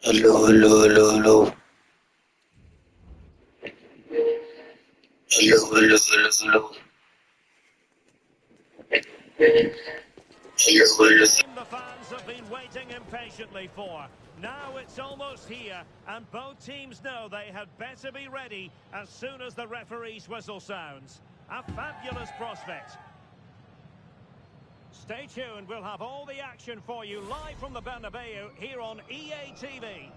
Hello, hello, hello, hello. Hello, hello, hello, hello. Hello, The hello. game the fans have been waiting impatiently for. Now it's almost here, and both teams know they had better be ready as soon as the referee's whistle sounds. A fabulous prospect. Stay tuned, we'll have all the action for you live from the Bernabeu here on EA TV.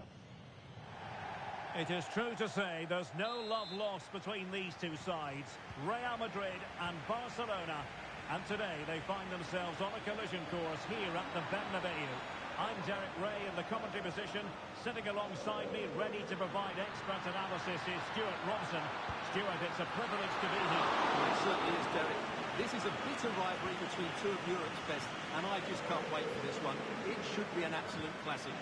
It is true to say there's no love lost between these two sides, Real Madrid and Barcelona. And today they find themselves on a collision course here at the Bernabeu. I'm Derek Ray in the commentary position. Sitting alongside me, ready to provide expert analysis, is Stuart Robson. Stuart, it's a privilege to be here. It certainly is, Derek. This is a bitter rivalry between two of Europe's best, and I just can't wait for this one. It should be an absolute classic.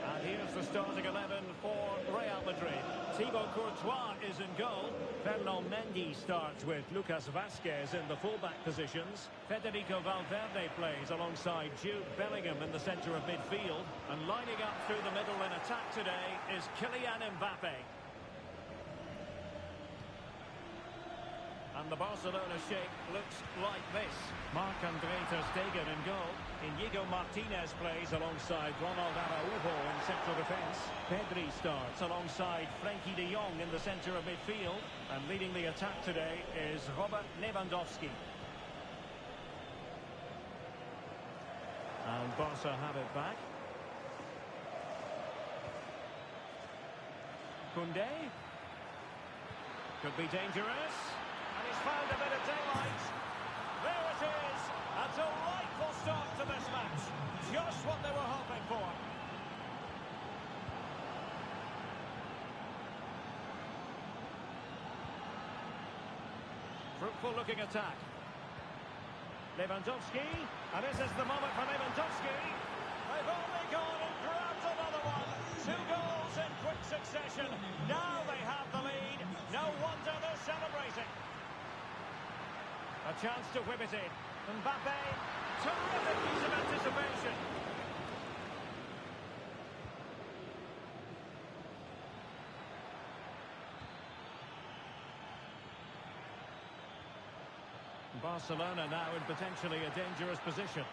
And here's the starting 11 for Real Madrid. Thibaut Courtois is in goal. Fernand Mendy starts with Lucas Vazquez in the fullback positions. Federico Valverde plays alongside Jude Bellingham in the centre of midfield. And lining up through the middle in attack today is Kylian Mbappe. And the Barcelona shape looks like this. Marc-André ter Stegen in goal. Inigo Martinez plays alongside Ronald Araujo in central defence. Pedri starts alongside Frenkie de Jong in the centre of midfield. And leading the attack today is Robert Lewandowski. And Barca have it back. Koundé. Could be dangerous. And he's found a bit of daylight. There it is. A delightful start to this match. Just what they were hoping for. Fruitful looking attack. Lewandowski. And this is the moment for Lewandowski. They've only gone and grabbed another one. 2 goals in quick succession. Now they have the lead. No wonder they're celebrating. A chance to whip it in. Mbappe, terrific piece of anticipation. Barcelona now in potentially a dangerous position.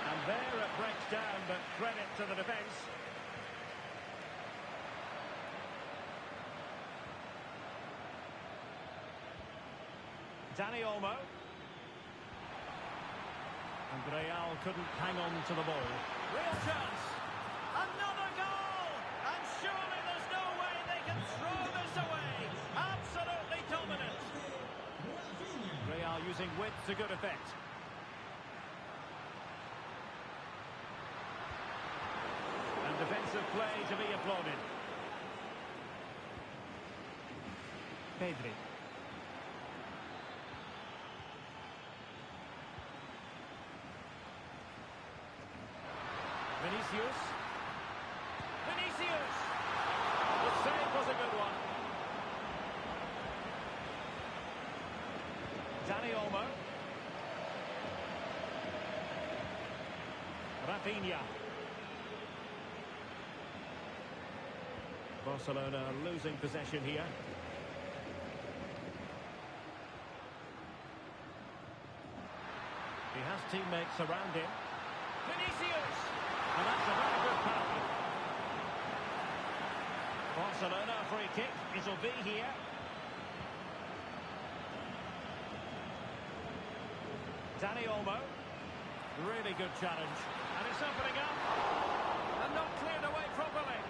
And there it breaks down, but credit to the defence. Dani Olmo. And Real couldn't hang on to the ball. Real chance. Another goal! And surely there's no way they can throw this away. Absolutely dominant. Real using width to good effect. And defensive play to be applauded. Pedri. Vinicius. Vinicius! The save was a good one. Dani Olmo. Rafinha. Barcelona losing possession here. He has teammates around him. Vinicius! And that's a very good foul. Barcelona free kick. It'll be here. Dani Olmo. Really good challenge. And it's opening up. And not cleared away properly.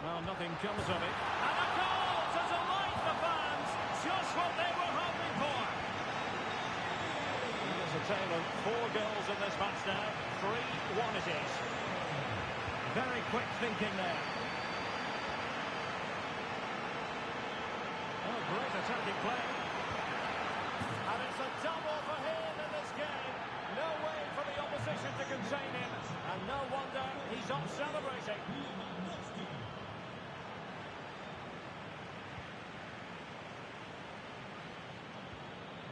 Well, nothing comes of it. And a goal to delight the fans. Just what they were hoping for. There's a tale of 4 goals in this match now. 3-1 it is. Very quick thinking there. Oh, great attacking play. And it's a double for him in this game. No way for the opposition to contain him. And no wonder he's off celebrating.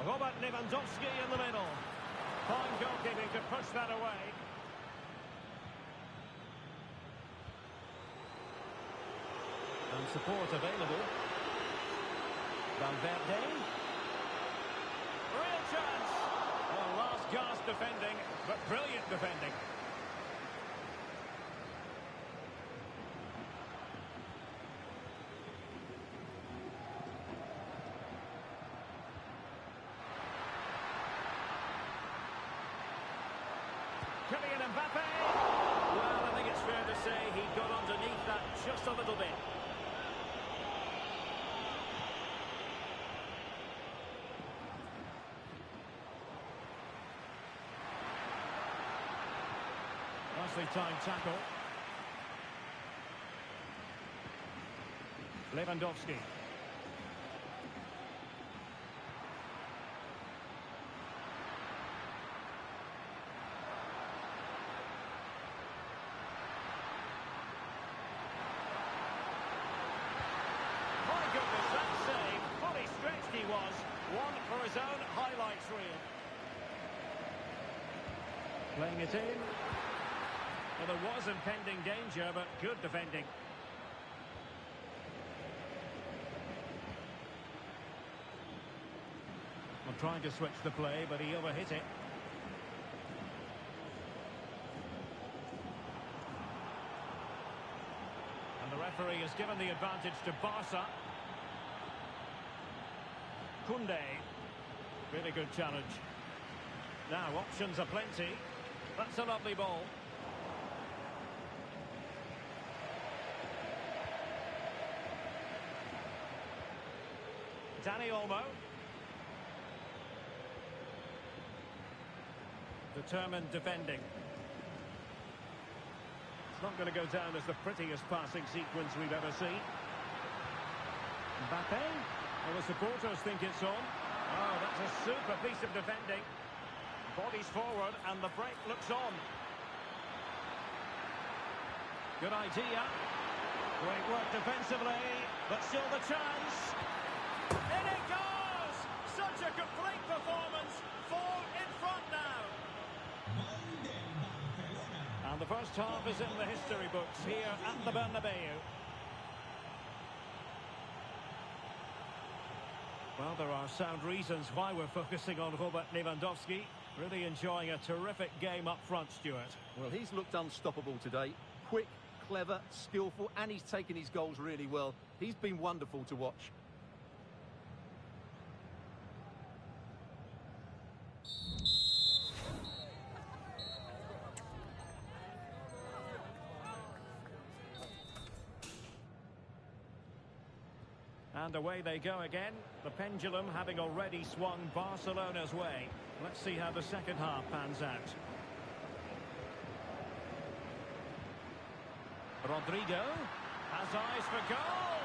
Robert Lewandowski in the middle. Fine goalkeeping to push that away. And support available. Valverde. Real chance. Well, last gasp defending, but brilliant defending. Kylian Mbappe. Well, I think it's fair to say he got underneath that just a little bit. Nicely timed tackle. Lewandowski. My goodness, that save. Fully stretched he was. One for his own highlights reel. Playing it in. Well, there was impending danger, but good defending. Well, trying to switch the play, but he overhit it. And the referee has given the advantage to Barca. Koundé. Really good challenge. Now, options are plenty. That's a lovely ball. Dani Olmo. Determined defending. It's not going to go down as the prettiest passing sequence we've ever seen. Mbappe. Well, the supporters think it's on. Oh, that's a super piece of defending. Bodies forward and the break looks on. Good idea. Great work defensively, but still the chance. In it goes! Such a complete performance. 4 in front now. And the first half is in the history books here at the Bernabeu. Well, there are sound reasons why we're focusing on Robert Lewandowski. Really enjoying a terrific game up front, Stuart. Well, he's looked unstoppable today. Quick, clever, skillful, and he's taken his goals really well. He's been wonderful to watch. And away they go again, the pendulum having already swung Barcelona's way. Let's see how the second half pans out. Rodrigo has eyes for goal!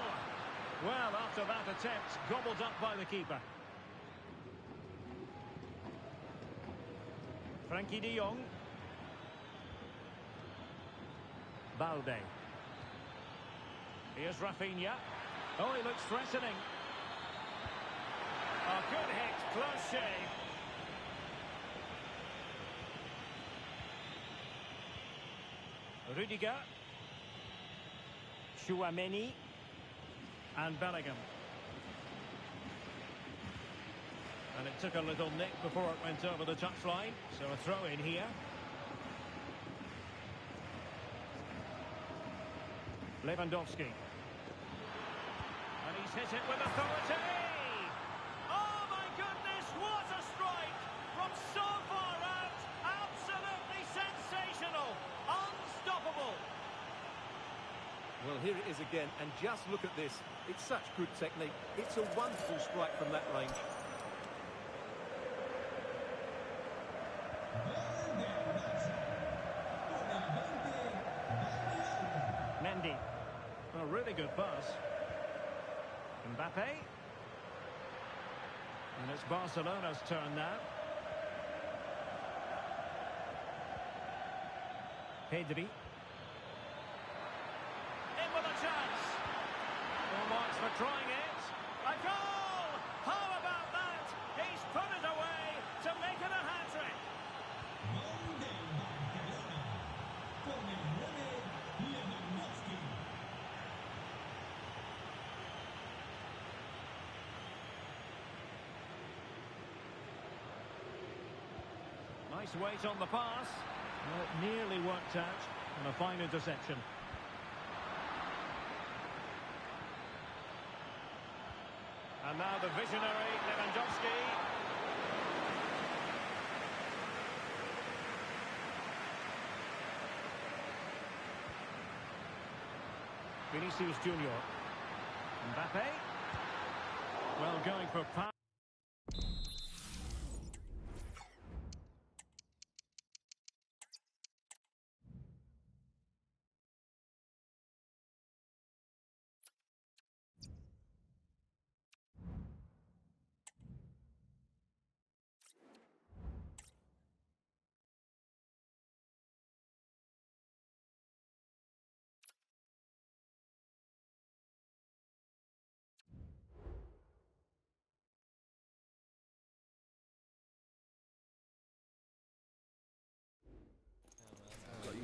Well, after that attempt, gobbled up by the keeper. Frankie de Jong. Balde. Here's Rafinha. Oh, he looks threatening. A good hit, close shave. Rudiger. Chouameni. And Bellingham. And it took a little nick before it went over the touchline. So a throw in here. Lewandowski. And he's hit it with authority! Oh my goodness, what a strike! From so far out, absolutely sensational! Unstoppable! Well, here it is again, and just look at this. It's such good technique. It's a wonderful strike from that range. Mendy. A really good pass. Mbappe. And it's Barcelona's turn now. Pedri. In with a chance. Full marks for trying it. A goal! How about that? He's put it away to make it a hat-trick. Nice weight on the pass. Well, it nearly worked out, and a fine interception. And now the visionary Lewandowski. Vinicius Junior. Mbappe. Well, going for power.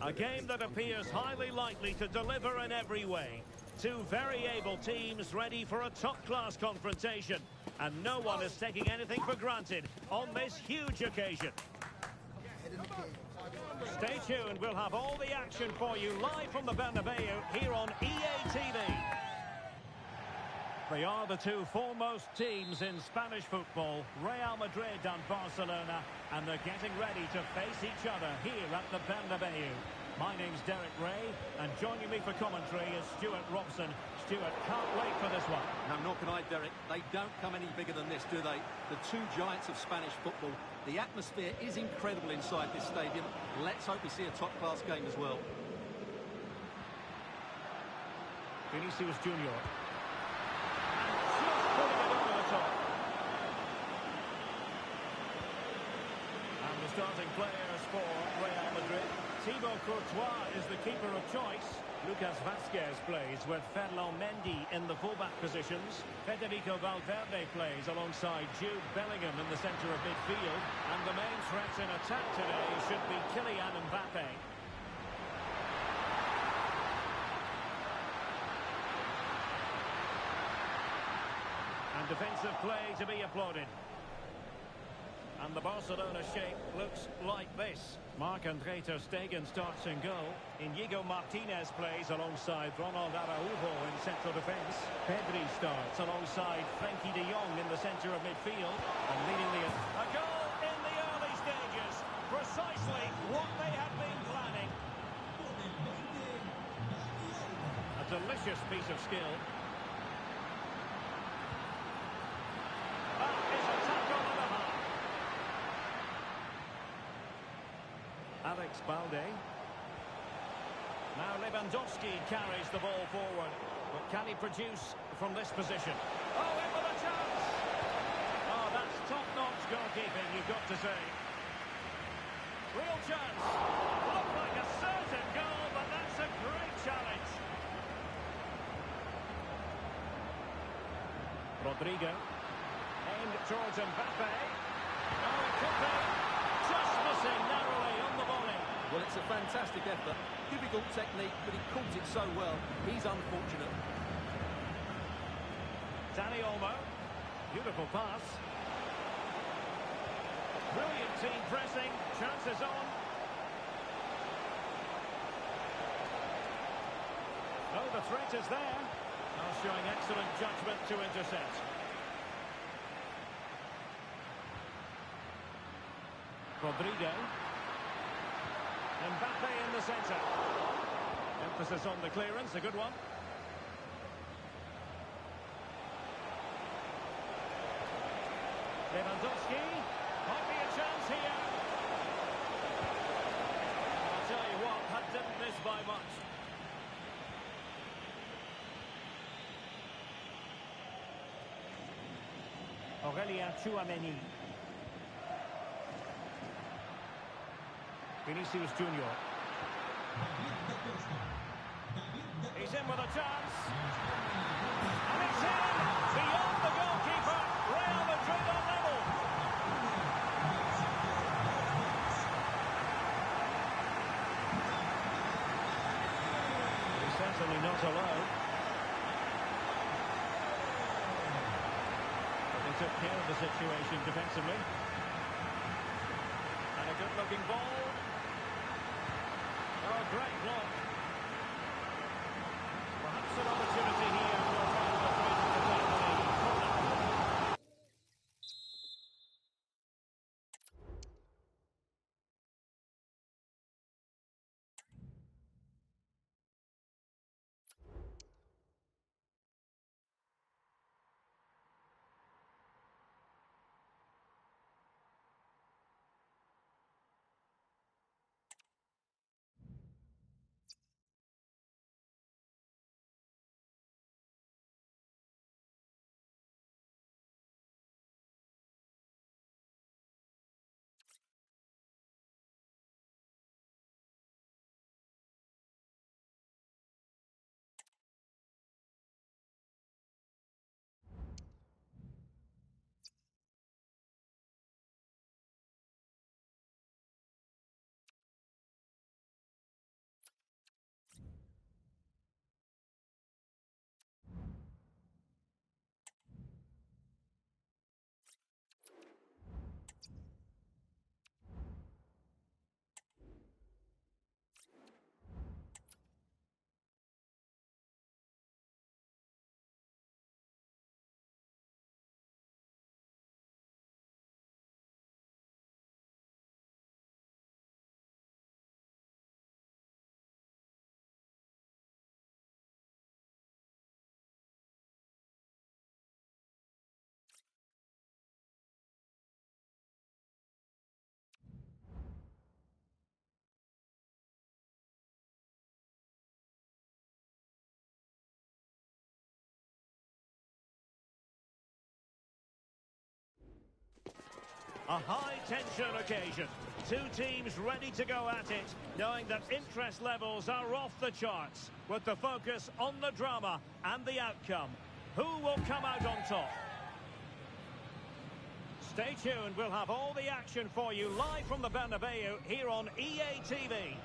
A game that appears highly likely to deliver in every way. Two very able teams ready for a top-class confrontation. And no one is taking anything for granted on this huge occasion. Stay tuned, we'll have all the action for you live from the Bernabeu here on EA TV. They are the two foremost teams in Spanish football, Real Madrid and Barcelona, and they're getting ready to face each other here at the Bernabeu. My name's Derek Ray, and joining me for commentary is Stuart Robson. Stuart, can't wait for this one. No, nor can I, Derek. They don't come any bigger than this, do they? The two giants of Spanish football. The atmosphere is incredible inside this stadium. Let's hope we see a top-class game as well. Vinicius Junior. Putting it over the top. And the starting players for Real Madrid. Thibaut Courtois is the keeper of choice. Lucas Vazquez plays with Ferland Mendy in the fullback positions. Federico Valverde plays alongside Jude Bellingham in the centre of midfield. And the main threat in attack today should be Kylian Mbappe. And defensive play to be applauded. And the Barcelona shape looks like this. Marc-André ter Stegen starts in goal. Inigo Martinez plays alongside Ronald Araujo in central defence. Pedri starts alongside Frenkie de Jong in the centre of midfield. And leading the... A goal in the early stages. Precisely what they had been planning. A delicious piece of skill. That is a tackle and a half. Alex Balde. Now Lewandowski carries the ball forward. But can he produce from this position? Oh, in with a chance! Oh, that's top-notch goalkeeping, you've got to say. Real chance. Looked like a certain goal, but that's a great challenge. Rodrigo. Aimed towards Mbappe. Oh, it could be. Just missing narrowly on the volley. Well, it's a fantastic effort. Difficult technique, but he caught it so well. He's unfortunate. Dani Olmo. Beautiful pass. Brilliant team pressing. Chances on. Oh, the threat is there. Now showing excellent judgment to intercept. Rodrigo. Mbappe in the centre. Emphasis on the clearance, a good one. Lewandowski. Might be a chance here. I'll tell you what, that didn't miss by much. Aurélien Tchouameni. Vinicius Junior. He's in with a chance. And it's in! Beyond the goalkeeper. Real Madrid on level. certainly not alone. But they took care of the situation defensively. And a good-looking ball. Oh, great block. Perhaps an opportunity here for Real Madrid to take the lead. Corner. A high-tension occasion. Two teams ready to go at it, knowing that interest levels are off the charts, with the focus on the drama and the outcome. Who will come out on top? Stay tuned, we'll have all the action for you live from the Bernabeu here on EA TV.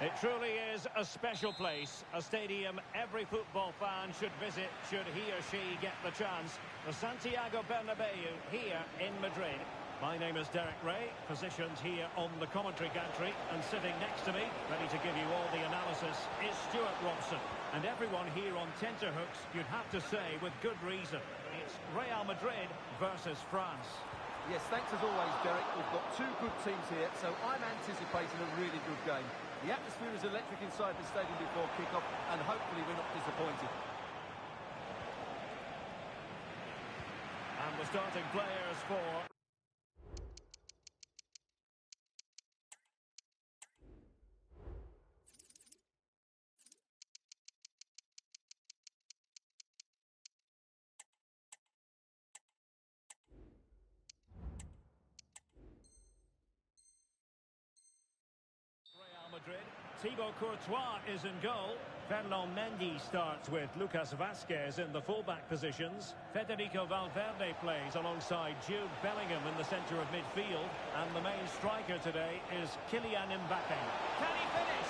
It truly is a special place, a stadium every football fan should visit should he or she get the chance. The Santiago Bernabeu here in Madrid. My name is Derek Ray, positioned here on the commentary gantry, and sitting next to me, ready to give you all the analysis, is Stuart Robson. And everyone here on tenterhooks, you'd have to say with good reason. It's Real Madrid versus France. Yes, thanks as always, Derek. We've got two good teams here, so I'm anticipating a really good game. The atmosphere is electric inside the stadium before kick-off, and hopefully we're not disappointed. And the starting players for Real Madrid. Thibaut Courtois is in goal. Ferland Mendy starts with Lucas Vazquez in the fullback positions. Federico Valverde plays alongside Jude Bellingham in the centre of midfield. And the main striker today is Kylian Mbappe. Can he finish?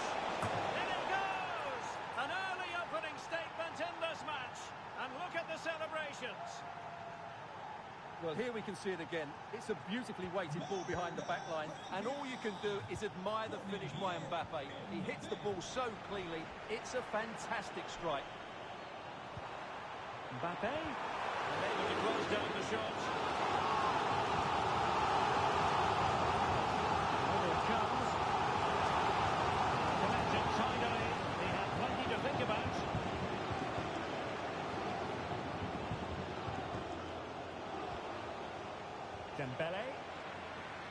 In it goes! An early opening statement in this match. And look at the celebrations. Well, here we can see it again. It's a beautifully weighted ball behind the back line, and all you can do is admire the finish by Mbappe. He hits the ball so cleanly. It's a fantastic strike. Mbappe, able to close down the shot. Over it comes. Connected tidily. He had plenty to think about. Dembele,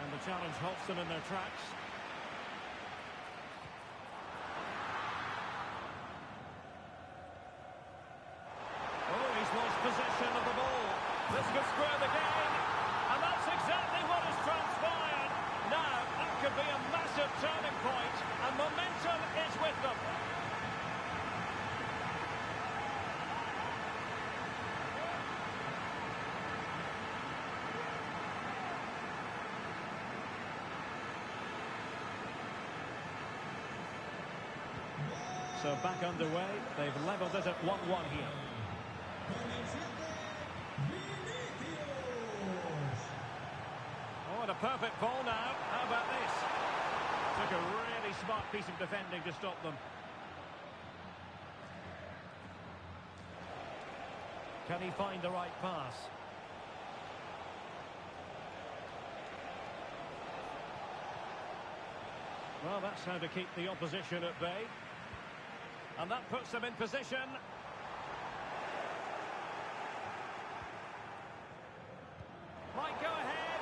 and the challenge halts them in their tracks. Oh, he's lost possession of the ball. This could square the game, and that's exactly what has transpired. Now, that could be a massive turning point, and momentum is with them. So back underway. They've levelled it at 1-1 here. Oh, and a perfect ball now. How about this? Took a really smart piece of defending to stop them. Can he find the right pass? Well, that's how to keep the opposition at bay. And that puts them in position. Might go ahead.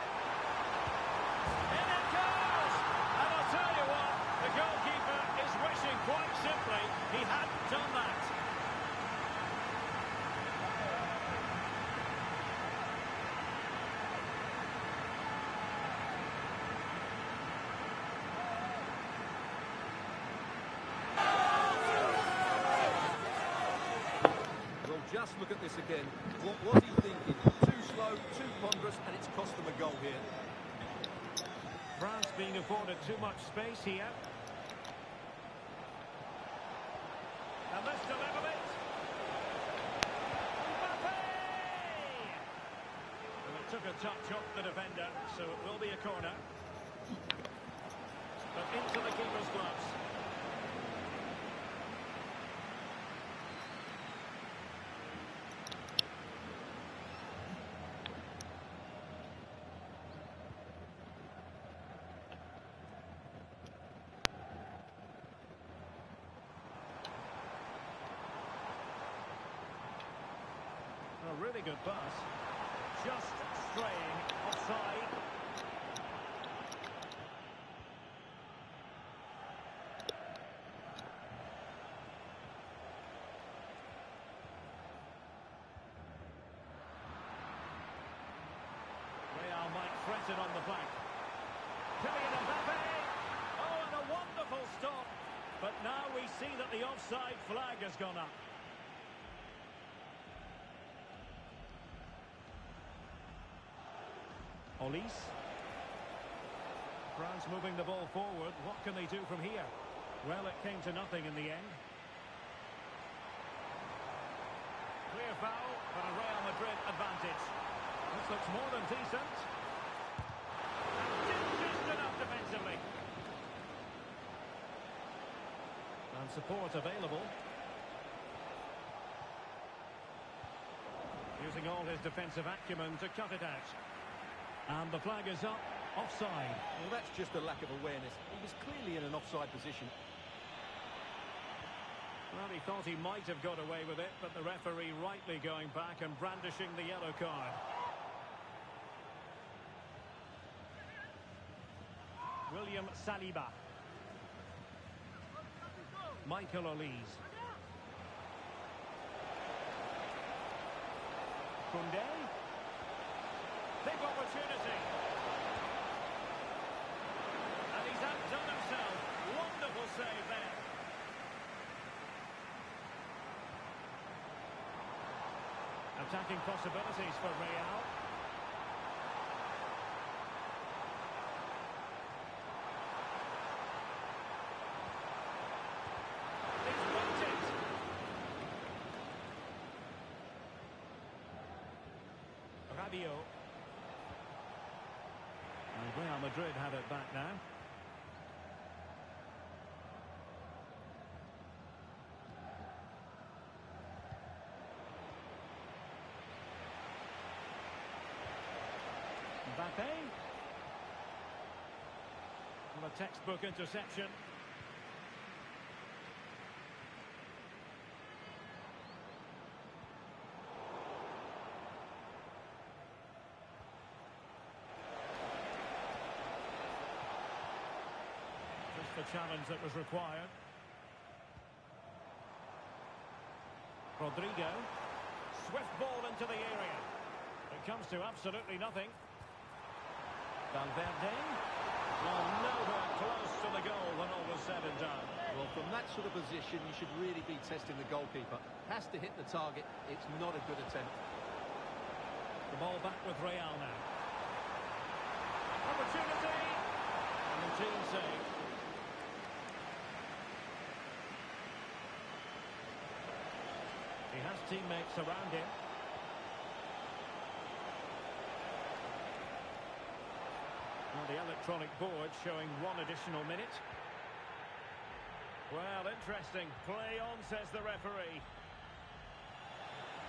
In it goes! And I'll tell you what, the goalkeeper is wishing quite simply he hadn't done that. Just look at this again. What was he thinking? Too slow, too ponderous, and it's cost them a goal here. France being afforded too much space here. And this delivered it. Mbappe! Well, it took a touch off the defender, so it will be a corner. But into the keeper's gloves. A really good pass. Just straying offside. Real might threaten on the flank. Kylian Mbappe! Oh, and a wonderful stop. But now we see that the offside flag has gone up. Olise. France moving the ball forward. What can they do from here? Well, it came to nothing in the end. Clear foul for a Real Madrid advantage. This looks more than decent. And just enough defensively. And support available. Using all his defensive acumen to cut it out. And the flag is up, offside. Well, that's just a lack of awareness. He was clearly in an offside position. Well, he thought he might have got away with it, but the referee rightly going back and brandishing the yellow card. William Saliba. Michael Olise. Koundé. Big opportunity. And he's outdone himself. Wonderful save there. Attacking possibilities for Real. He's waited. Rabiot. And Real Madrid have it back now. Mbappe. Well, a textbook interception. Just the challenge that was required. Rodrigo. Swift ball into the area. It comes to absolutely nothing. Valverde. Well, nowhere close to the goal when all was said and done. Well, from that sort of position, you should really be testing the goalkeeper. Has to hit the target. It's not a good attempt. The ball back with Real now. Opportunity. And the team saved. teammates around him. Well, the electronic board showing 1 additional minute. Well, interesting. Play on, says the referee.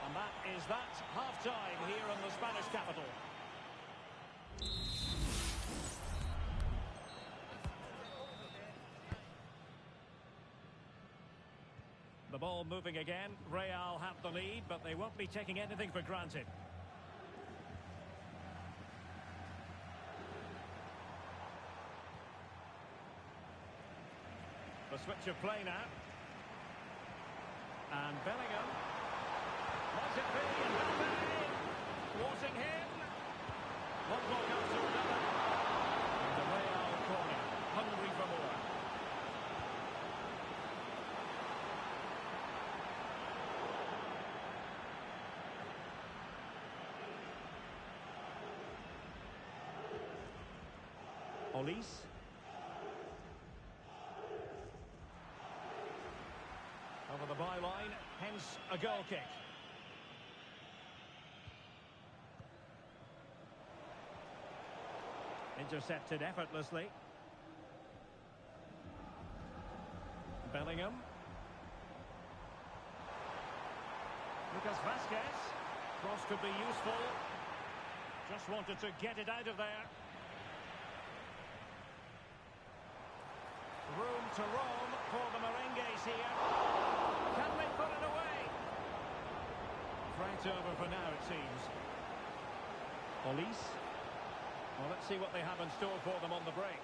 And that is that. Half-time here in the Spanish capital. The ball moving again. Real have the lead, but they won't be taking anything for granted. The switch of play now. And Bellingham. Might it be Mbappe? Thwarting him. One block after another. And the Real corner. Hungry for more. Olise. Over the byline, hence a goal kick. Intercepted effortlessly. Bellingham. Lucas Vazquez. Cross could be useful. Just wanted to get it out of there. Room to roam for the Merengues here. Can they put it away? Right over for now, it seems. Olise. Well, let's see what they have in store for them on the break.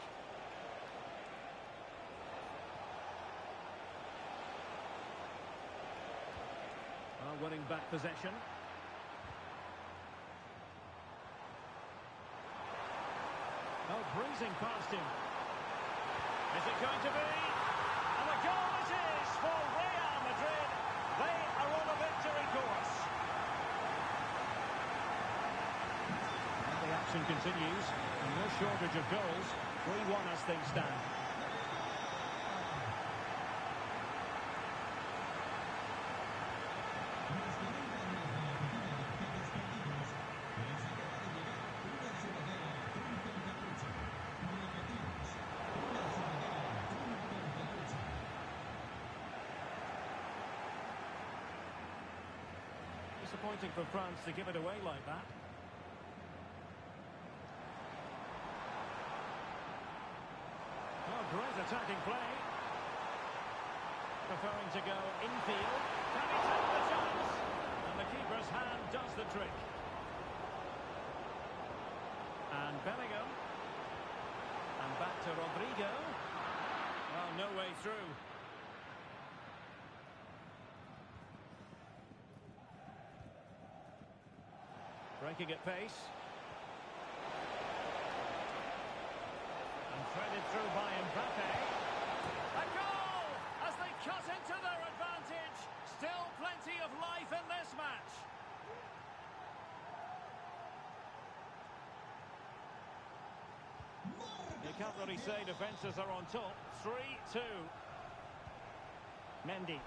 Well, winning back possession. Oh, breezing past him. Is it going to be? And the goal it is for Real Madrid. They are on a victory course. And the action continues. And no shortage of goals. 3-1 as things stand. Disappointing for France to give it away like that. Oh, great attacking play. Preferring to go infield. Can he take the chance? And the keeper's hand does the trick. And Bellingham. And back to Rodrigo. Well, no way through. Breaking at pace. And threaded through by Mbappe. A goal! As they cut into their advantage. Still plenty of life in this match. You can't really say defences are on top. 3-2. Mendy.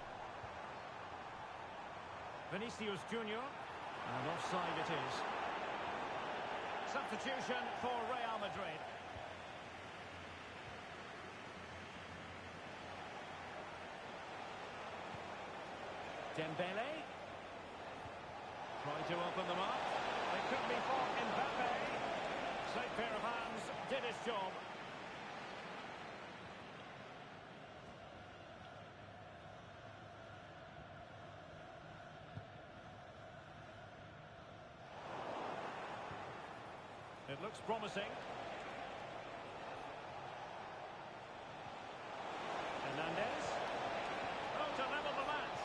Vinicius Junior. And offside it is. Substitution for Real Madrid. Dembele. Trying to open them up. It could be for Mbappe. Safe pair of hands, did his job. It looks promising. Hernandez. Oh, to level the match.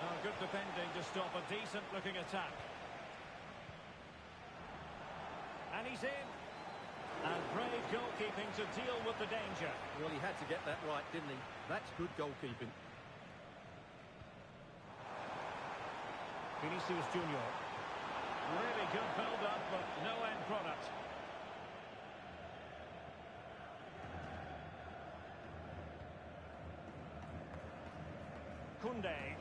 Oh, good defending to stop a decent-looking attack. And he's in. And brave goalkeeping to deal with the danger. Well, he had to get that right, didn't he? That's good goalkeeping. Vinicius Junior. Really good build-up, but no end product. Koundé.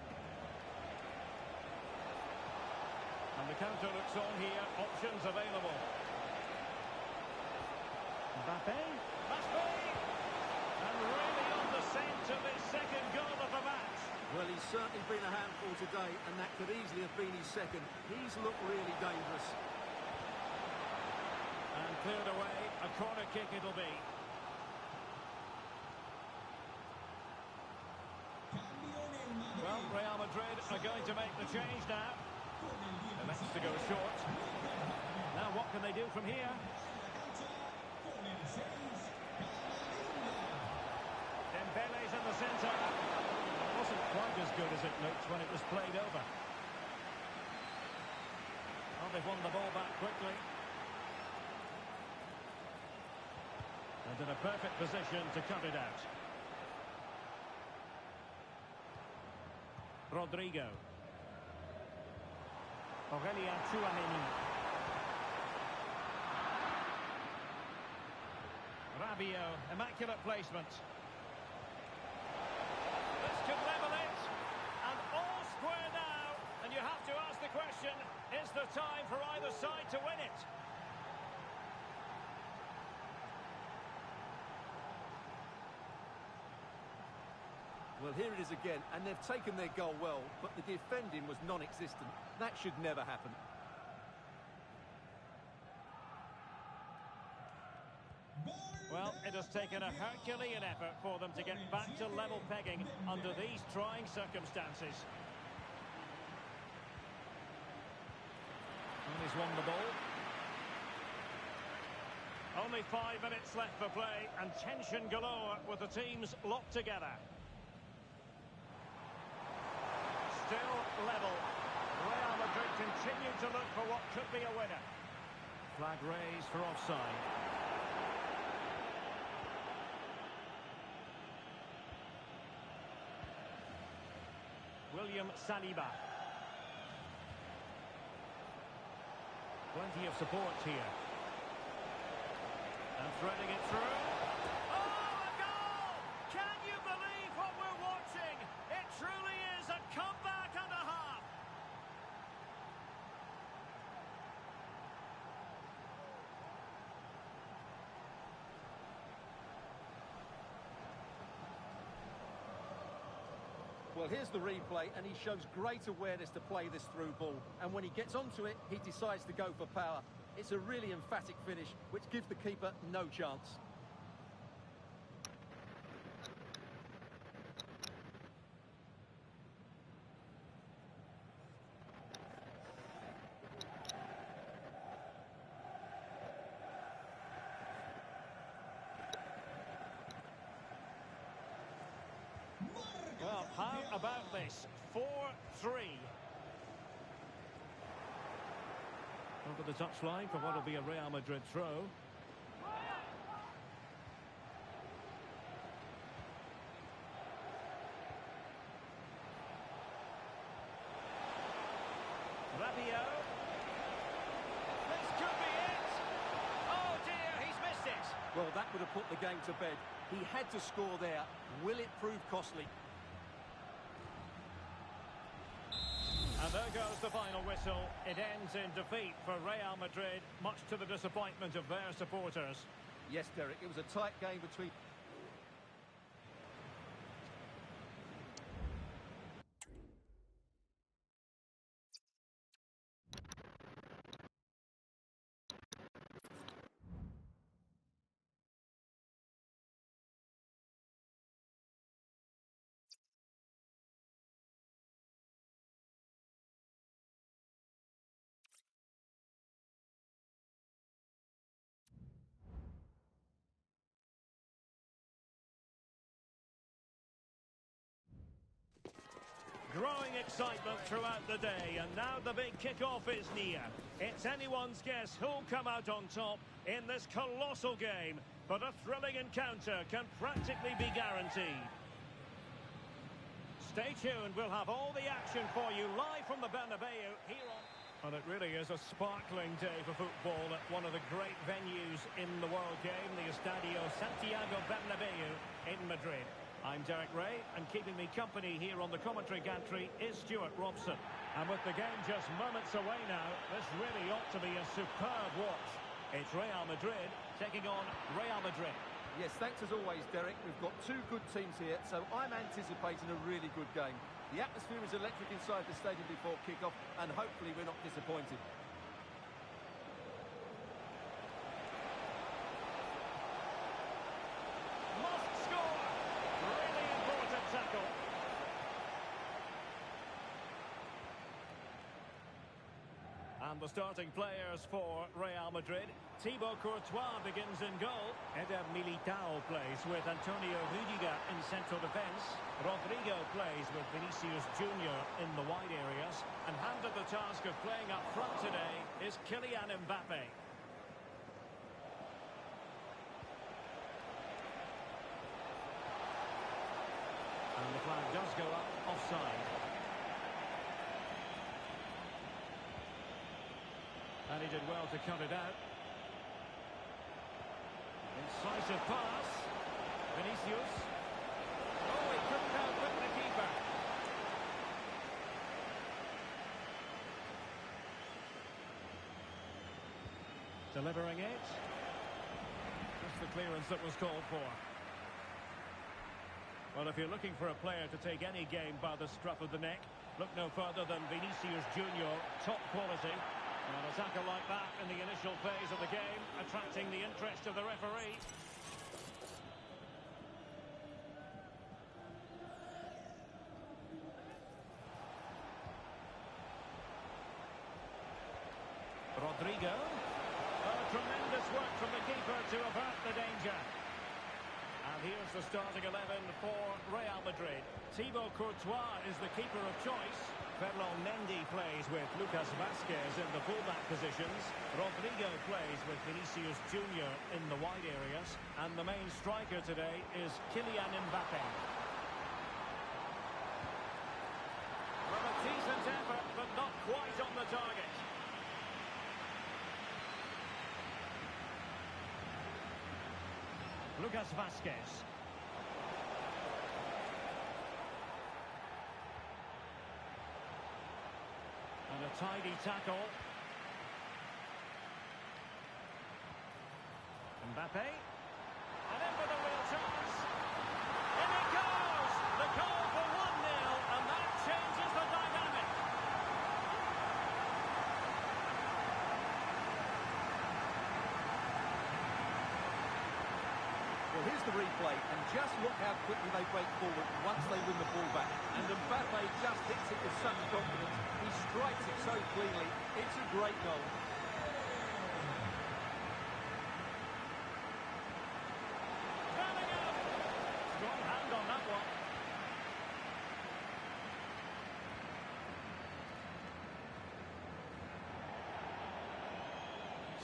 And the counter looks on here. Options available. Mbappe. Must be! And really on the scent of his second goal of the match. Well, he's certainly been a handful today, and that could easily have been his second. He's looked really dangerous. And cleared away. A corner kick it'll be. Well, Real Madrid are going to make the change now. Elects to go short. Now what can they do from here? Dembele's in the centre. It wasn't quite as good as it looked when it was played over. Well, they've won the ball back quickly. And in a perfect position to cut it out. Rodrigo. Aurélien Tchouaméni. Rabiot, immaculate placement. This could level it. And all square now. And you have to ask the question, is there time for either side to win it? Well, here it is again, and they've taken their goal well, but the defending was non-existent. That should never happen. Well, it has taken a Herculean effort for them to get back to level pegging under these trying circumstances. And he's won the ball. Only 5 minutes left for play, and tension galore with the teams locked together. Still level. Real Madrid continue to look for what could be a winner. Flag raised for offside. William Saliba. Plenty of support here. And threading it through. Oh, a goal! Can you believe what we're watching? It truly is a comeback and a half. Well, here's the replay, and he shows great awareness to play this through ball. And when he gets onto it, he decides to go for power. It's a really emphatic finish, which gives the keeper no chance. Well, how about this? 4-3. Over the touchline for what will be a Real Madrid throw. Rabiot. This could be it. Oh dear, he's missed it. Well, that would have put the game to bed. He had to score there. Will it prove costly? And there goes the final whistle. It ends in defeat for Real Madrid, much to the disappointment of their supporters. Yes, Derek, it was a tight game between... Growing excitement throughout the day, and now the big kick-off is near. It's anyone's guess who'll come out on top in this colossal game, but a thrilling encounter can practically be guaranteed. Stay tuned, we'll have all the action for you live from the Bernabeu here on... And it really is a sparkling day for football at one of the great venues in the world game, the Estadio Santiago Bernabeu in Madrid. I'm Derek Ray, and keeping me company here on the commentary gantry is Stuart Robson. And with the game just moments away now, this really ought to be a superb watch. It's Real Madrid taking on Real Madrid. Yes, thanks as always, Derek. We've got two good teams here, so I'm anticipating a really good game. The atmosphere is electric inside the stadium before kick-off, and hopefully we're not disappointed. Must score! Really important tackle. And the starting players for Real Madrid. Thibaut Courtois begins in goal. Eder Militao plays with Antonio Rudiger in central defence. Rodrigo plays with Vinicius Junior in the wide areas. And handed the task of playing up front today is Kylian Mbappe. And the flag does go up offside. And he did well to cut it out. Incisive pass. Vinicius. Oh, he couldn't outwit the keeper. Delivering it. Just the clearance that was called for. Well, if you're looking for a player to take any game by the scruff of the neck, look no further than Vinicius Junior, top quality. And a tackle like that in the initial phase of the game, attracting the interest of the referee. Rodrigo. Oh, tremendous work from the keeper to avert the danger. And here's the starting 11 for Real Madrid. Thibaut Courtois is the keeper of choice. Ferland Mendy plays with Lucas Vazquez in the fullback positions. Rodrigo plays with Vinicius Junior in the wide areas. And the main striker today is Kylian Mbappe. Well, a decent effort, but not quite on the target. Lucas Vazquez. And a tidy tackle. Mbappe. And in for the real chance. In it goes! The goal for 1-0, and that changes the dynamic. Well, here's the replay, and just look how quickly they break forward once they win the ball back. And Mbappe just hits it with such confidence. He strikes it so cleanly. It's a great goal. Bellingham! Strong hand on that one.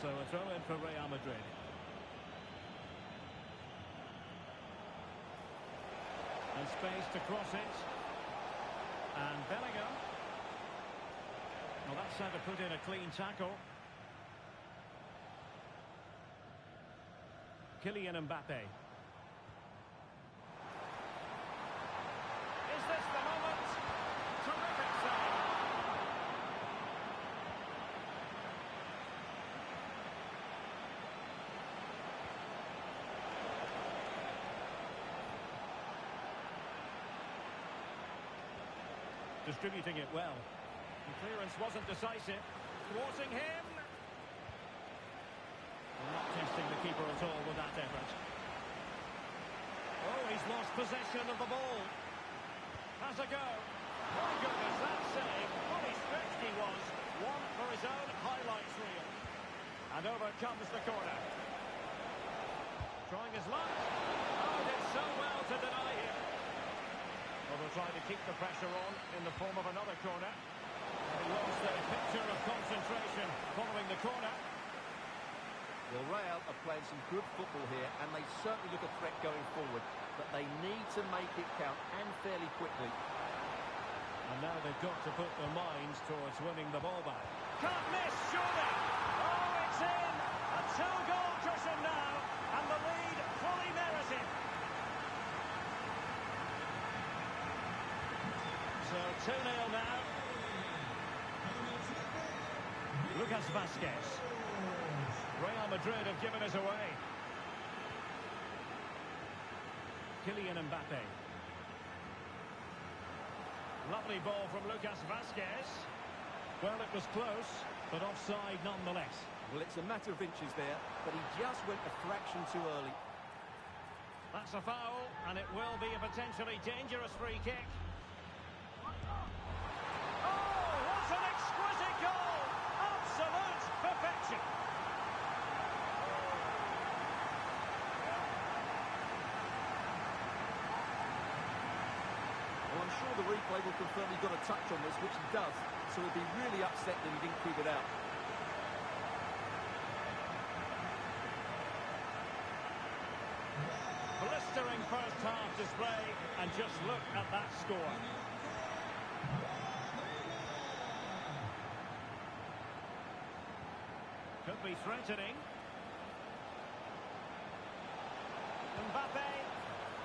So a throw in for Real Madrid. And space to cross it. And Bellingham. Well, that's how to put in a clean tackle. Kylian Mbappe. Is this the moment? Terrific save. Distributing it well. The clearance wasn't decisive. Thwarting him. Not testing the keeper at all with that effort. Oh, he's lost possession of the ball. Has a go. My goodness, that save. What he stretched he was. One for his own highlights reel. And over comes the corner. Trying his luck. Oh, did so well to deny him. Well, they'll try to keep the pressure on in the form of another corner. And he lost a picture of concentration following the corner. Well, Real are playing some good football here, and they certainly look a threat going forward. But they need to make it count, and fairly quickly. And now they've got to put their minds towards winning the ball back. Can't miss, surely! Oh, it's in! A two-goal cushion now, and the lead fully merited. So 2-0 now. Lucas Vazquez. Real Madrid have given us away. Kylian Mbappe. Lovely ball from Lucas Vazquez. Well, it was close, but offside nonetheless. Well, it's a matter of inches there, but he just went a fraction too early. That's a foul, and it will be a potentially dangerous free kick. Oh, what an exquisite goal! Absolute perfection. Well, I'm sure the replay will confirm he got a touch on this, which he does, so he'll be really upset that he didn't keep it out. Blistering first half display, and just look at that score. Could be threatening. Mbappe.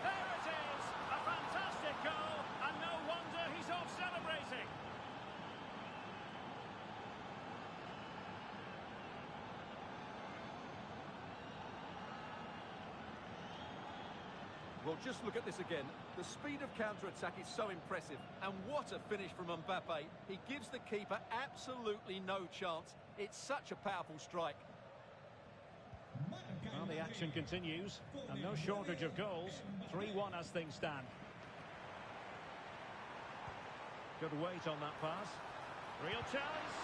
There it is! A fantastic goal, and no wonder he's off celebrating. Well, just look at this again. The speed of counter-attack is so impressive. And what a finish from Mbappe. He gives the keeper absolutely no chance. It's such a powerful strike. Well, the action continues, and no shortage of goals. 3-1 as things stand. Good weight on that pass. Real chance.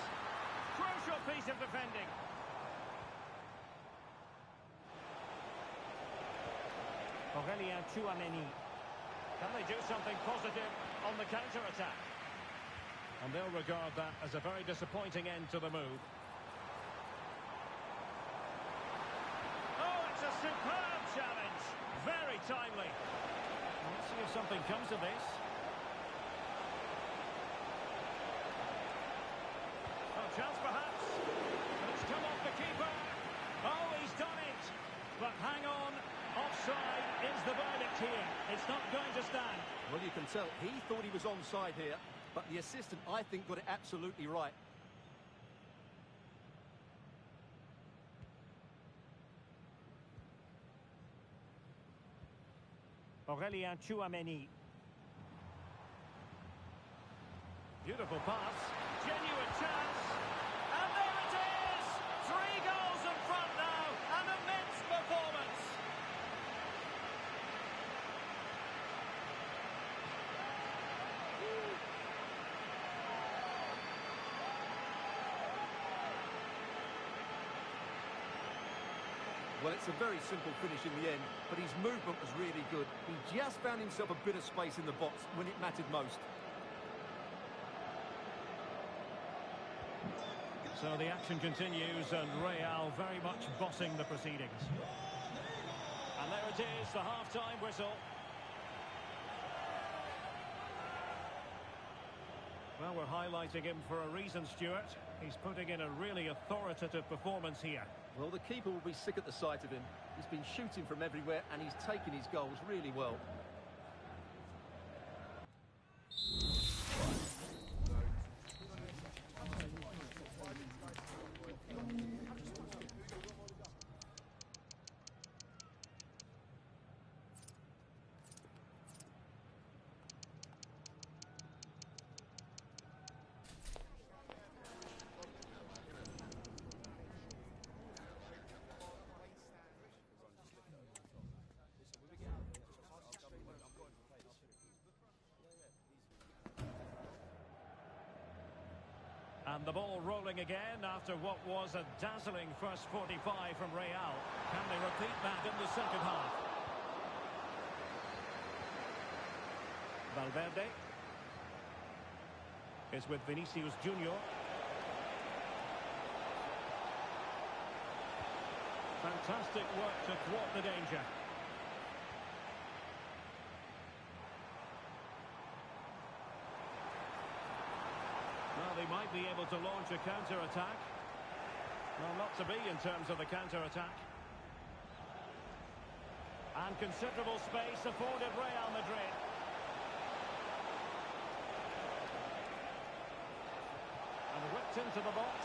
Crucial piece of defending. Aurelien Tchouameni. Can they do something positive on the counter-attack? And they'll regard that as a very disappointing end to the move. Oh, it's a superb challenge. Very timely. Let's see if something comes of this. Oh, chance perhaps. And it's come off the keeper. Oh, he's done it. But hang on. Offside is the verdict here. It's not going to stand. Well, you can tell he thought he was onside here, but the assistant, I think, got it absolutely right. Aurelien Tchouameni. Beautiful pass. Genuine chance. And there it is! 3 goals in front now. An immense performance. Well, it's a very simple finish in the end, but his movement was really good. He just found himself a bit of space in the box when it mattered most. So the action continues, and Real very much bossing the proceedings. And there it is, the half-time whistle. Well, we're highlighting him for a reason, Stuart. He's putting in a really authoritative performance here. Well, the keeper will be sick at the sight of him. He's been shooting from everywhere, and he's taken his goals really well. And the ball rolling again after what was a dazzling first 45 from Real. Can they repeat that in the second half? Valverde is with Vinicius Junior. Fantastic work to thwart the danger. Well, they might be able to launch a counter-attack. Well, not to be in terms of the counter-attack. And considerable space afforded Real Madrid. And whipped into the box.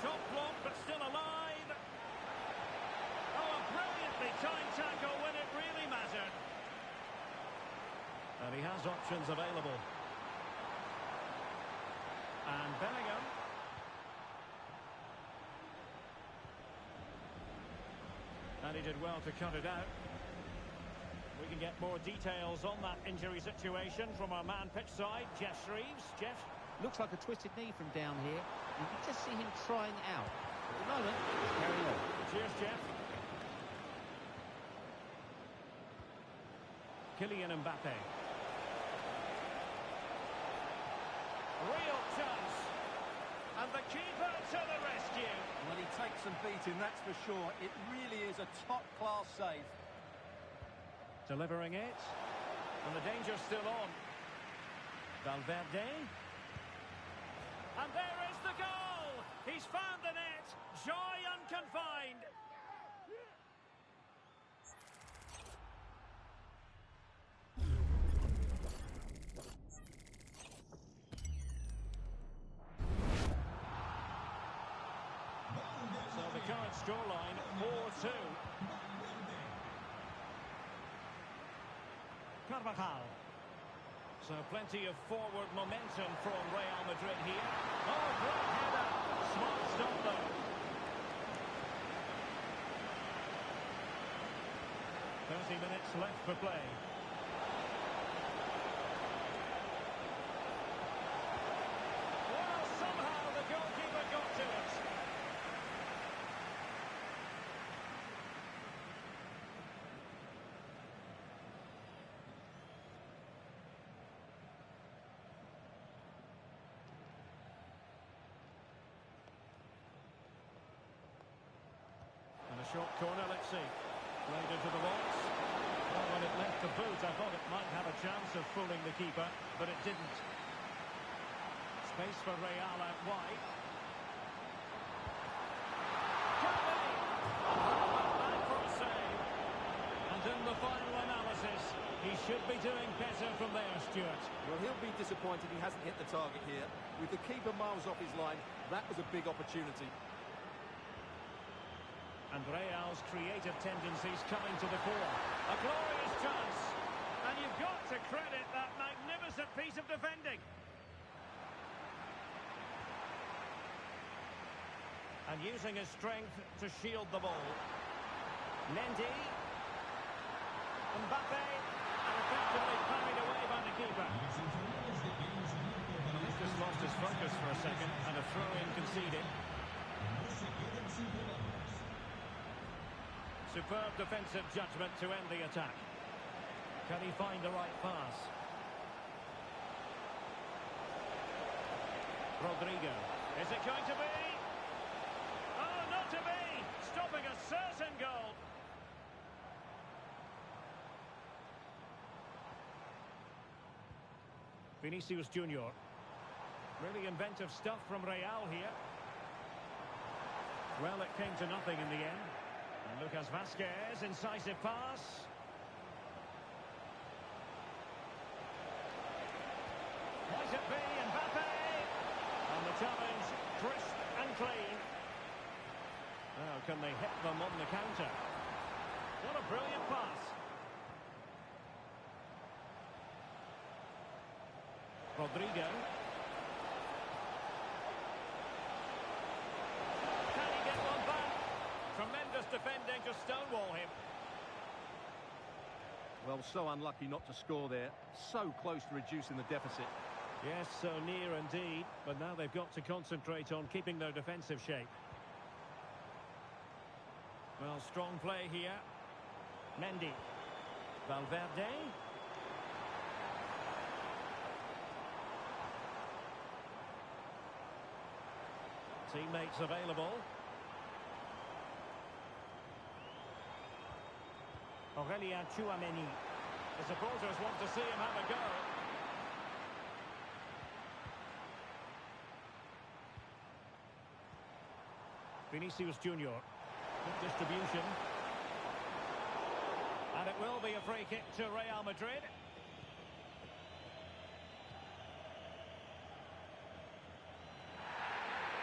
top block, but still alive. Oh, a brilliantly timed tackle when it really mattered. And he has options available. And Bellingham. And he did well to cut it out. We can get more details on that injury situation from our man pitch side, Jeff Shreves. Jeff? Looks like a twisted knee from down here. You can just see him trying out. At the moment, he's carrying on. Cheers, Jeff. Kylian Mbappe. Real chance. And the keeper to the rescue. Well, he takes some beating, that's for sure. It really is a top-class save. Delivering it. And the danger's still on. Valverde. And there is the goal! He's found the net. Joy unconfined. So the current scoreline, 4-2. Carvajal. So plenty of forward momentum from Real Madrid here. Oh, great header. Smart stop though. 30 minutes left for play. Well, somehow the goalkeeper got to it. And a short corner, let's see. Played into the box. Well, when it left the boot, I thought it might have a chance of fooling the keeper, but it didn't. Space for Real out wide. Back for a save. And in the final analysis, he should be doing better from there, Stuart. Well, he'll be disappointed he hasn't hit the target here. With the keeper miles off his line, that was a big opportunity. And Real's creative tendencies coming to the fore. A glorious chance. And you've got to credit that magnificent piece of defending. And using his strength to shield the ball. Mendy. Mbappe. And effectively parried away by the keeper. He's just lost his focus for a second. And a throw-in conceded. Superb defensive judgment to end the attack. Can he find the right pass? Rodrigo. Is it going to be? Oh, not to be! Stopping a certain goal. Vinicius Junior. Really inventive stuff from Real here. Well, it came to nothing in the end. And Lucas Vazquez, incisive pass. Might it be Mbappe? And the challenge, crisp and clean. Now, can they hit them on the counter? What a brilliant pass. Rodrigo. Tremendous defending to stonewall him. Well, so unlucky not to score there. So close to reducing the deficit. Yes, so near indeed. But now they've got to concentrate on keeping their defensive shape. Well, strong play here. Mendy. Valverde. Teammates available. Aurelien Tchouameni. The supporters want to see him have a go. Vinicius Junior. Good distribution. And it will be a free kick to Real Madrid.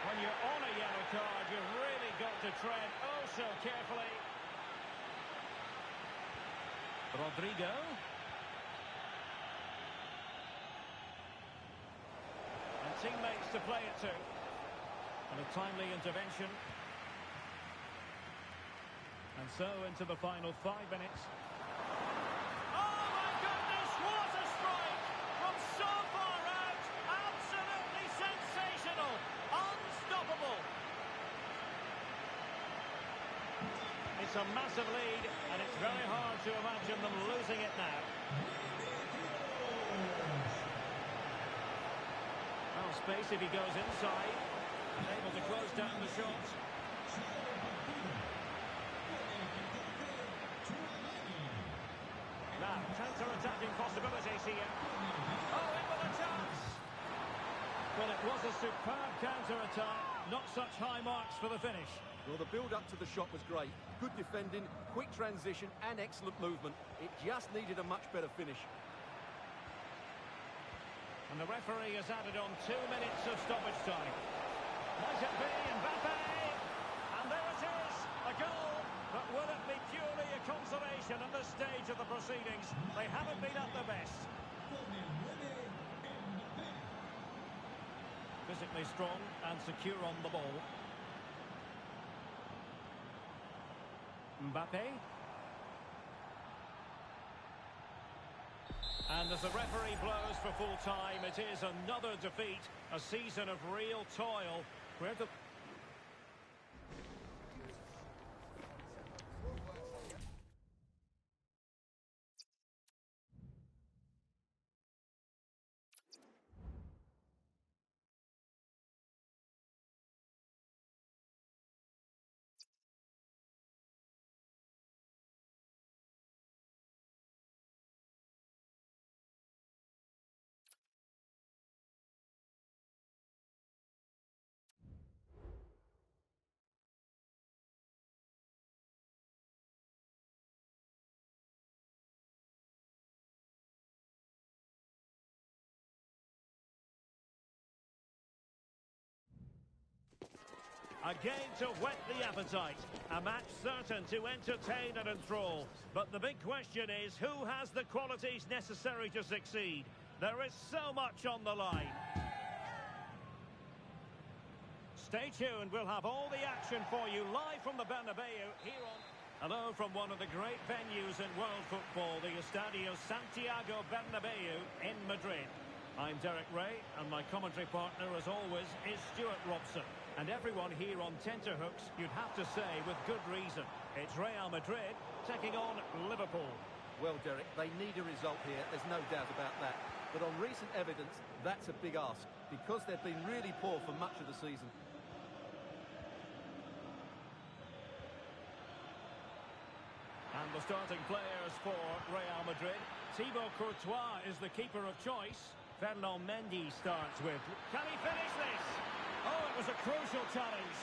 When you're on a yellow card, you've really got to tread oh so carefully. Rodrigo. And teammates to play it to. And a timely intervention. And so into the final 5 minutes. Oh my goodness, what a strike! From so far out, absolutely sensational, unstoppable. It's a massive lead, and it's very hard to imagine them losing it now. Well, space if he goes inside, and able to close down the shots. Now, counter-attacking possibilities here. Oh, in with a chance! Well, it was a superb counter-attack, not such high marks for the finish. Well, the build-up to the shot was great. Good defending, quick transition and excellent movement. It just needed a much better finish. And the referee has added on 2 minutes of stoppage time. Might it be Mbappe? And there it is, a goal. But will it be purely a consolation at this stage of the proceedings? They haven't been at their best. Physically strong and secure on the ball. Mbappe. And as the referee blows for full time, it is another defeat. A season of real toil. Where the... A game to whet the appetite. A match certain to entertain and enthrall. But the big question is, who has the qualities necessary to succeed? There is so much on the line. Stay tuned, we'll have all the action for you live from the Bernabeu here on... Hello from one of the great venues in world football, the Estadio Santiago Bernabeu in Madrid. I'm Derek Ray, and my commentary partner, as always, is Stuart Robson. And everyone here on tenterhooks, you'd have to say, with good reason. It's Real Madrid taking on Liverpool. Well, Derek, they need a result here, there's no doubt about that. But on recent evidence, that's a big ask, because they've been really poor for much of the season. And the starting players for Real Madrid. Thibaut Courtois is the keeper of choice. Fernand Mendy starts with... Can he finish this? Oh, it was a crucial challenge.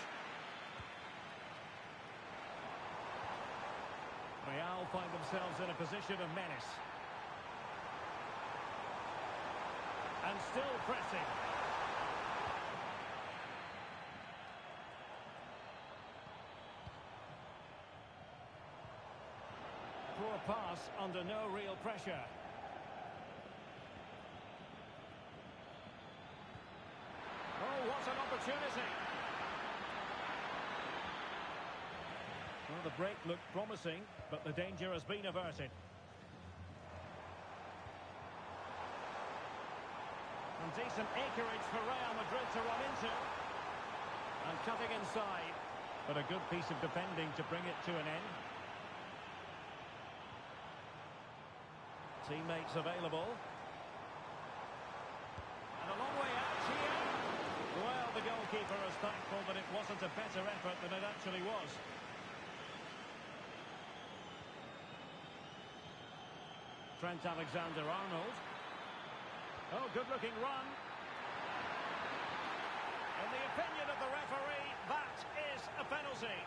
Real find themselves in a position of menace. And still pressing. Poor pass under no real pressure. Oh, what an opportunity. Well, the break looked promising, but the danger has been averted. And decent acreage for Real Madrid to run into. And cutting inside. But a good piece of defending to bring it to an end. Teammates available. And a long way out here. Well, the goalkeeper is thankful that it wasn't a better effort than it actually was. Trent Alexander-Arnold. Oh, good-looking run. In the opinion of the referee, that is a penalty.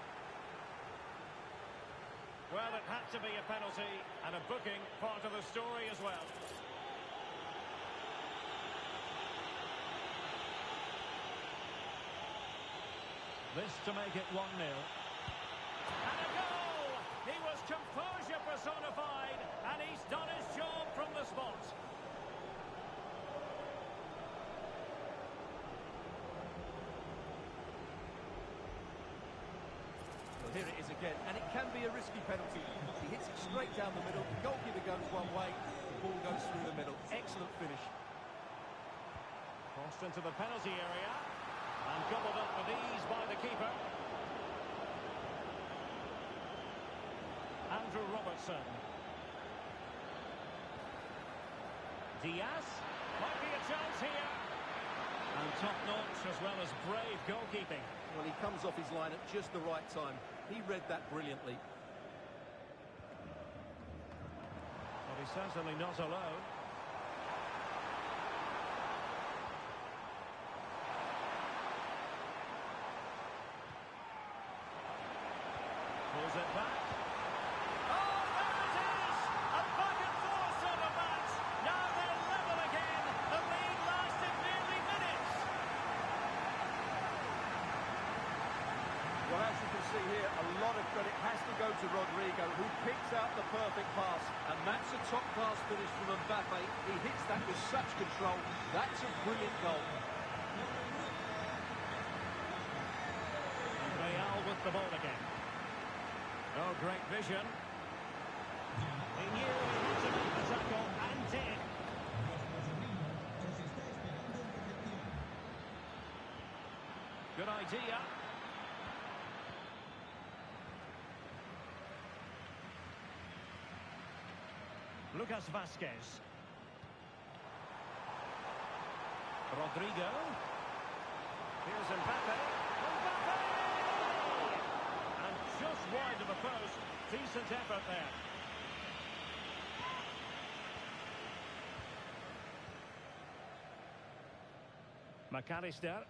Well, it had to be a penalty, and a booking part of the story as well. This to make it 1-0. And a goal! He was composure personified, and he's done his job from the spot. Well, here it is again, and it can be a risky penalty. He hits it straight down the middle, the goalkeeper goes one way, the ball goes through the middle. Excellent finish. Crossed into the penalty area, and gobbled up with ease by the keeper. Andrew Robertson. Diaz. Might be a chance here. And top-notch as well as brave goalkeeping. Well, he comes off his line at just the right time. He read that brilliantly. Well, he's certainly not alone. Pulls it back. Oh, there it is! A back-and-forth sort of match. Now they're level again. The lead lasted nearly minutes. Well, as you can see here, a lot of credit has to go to Rodrigo, who picks out the perfect pass. And that's a top-class finish from Mbappe. He hits that with such control. That's a brilliant goal. Real with the ball again. Oh, great vision. He knew he had to make the tackle and did. Good idea. Lucas Vazquez. Rodrigo. Here's Mbappe. Mbappe! And just wide of the post. Decent effort there. McAllister.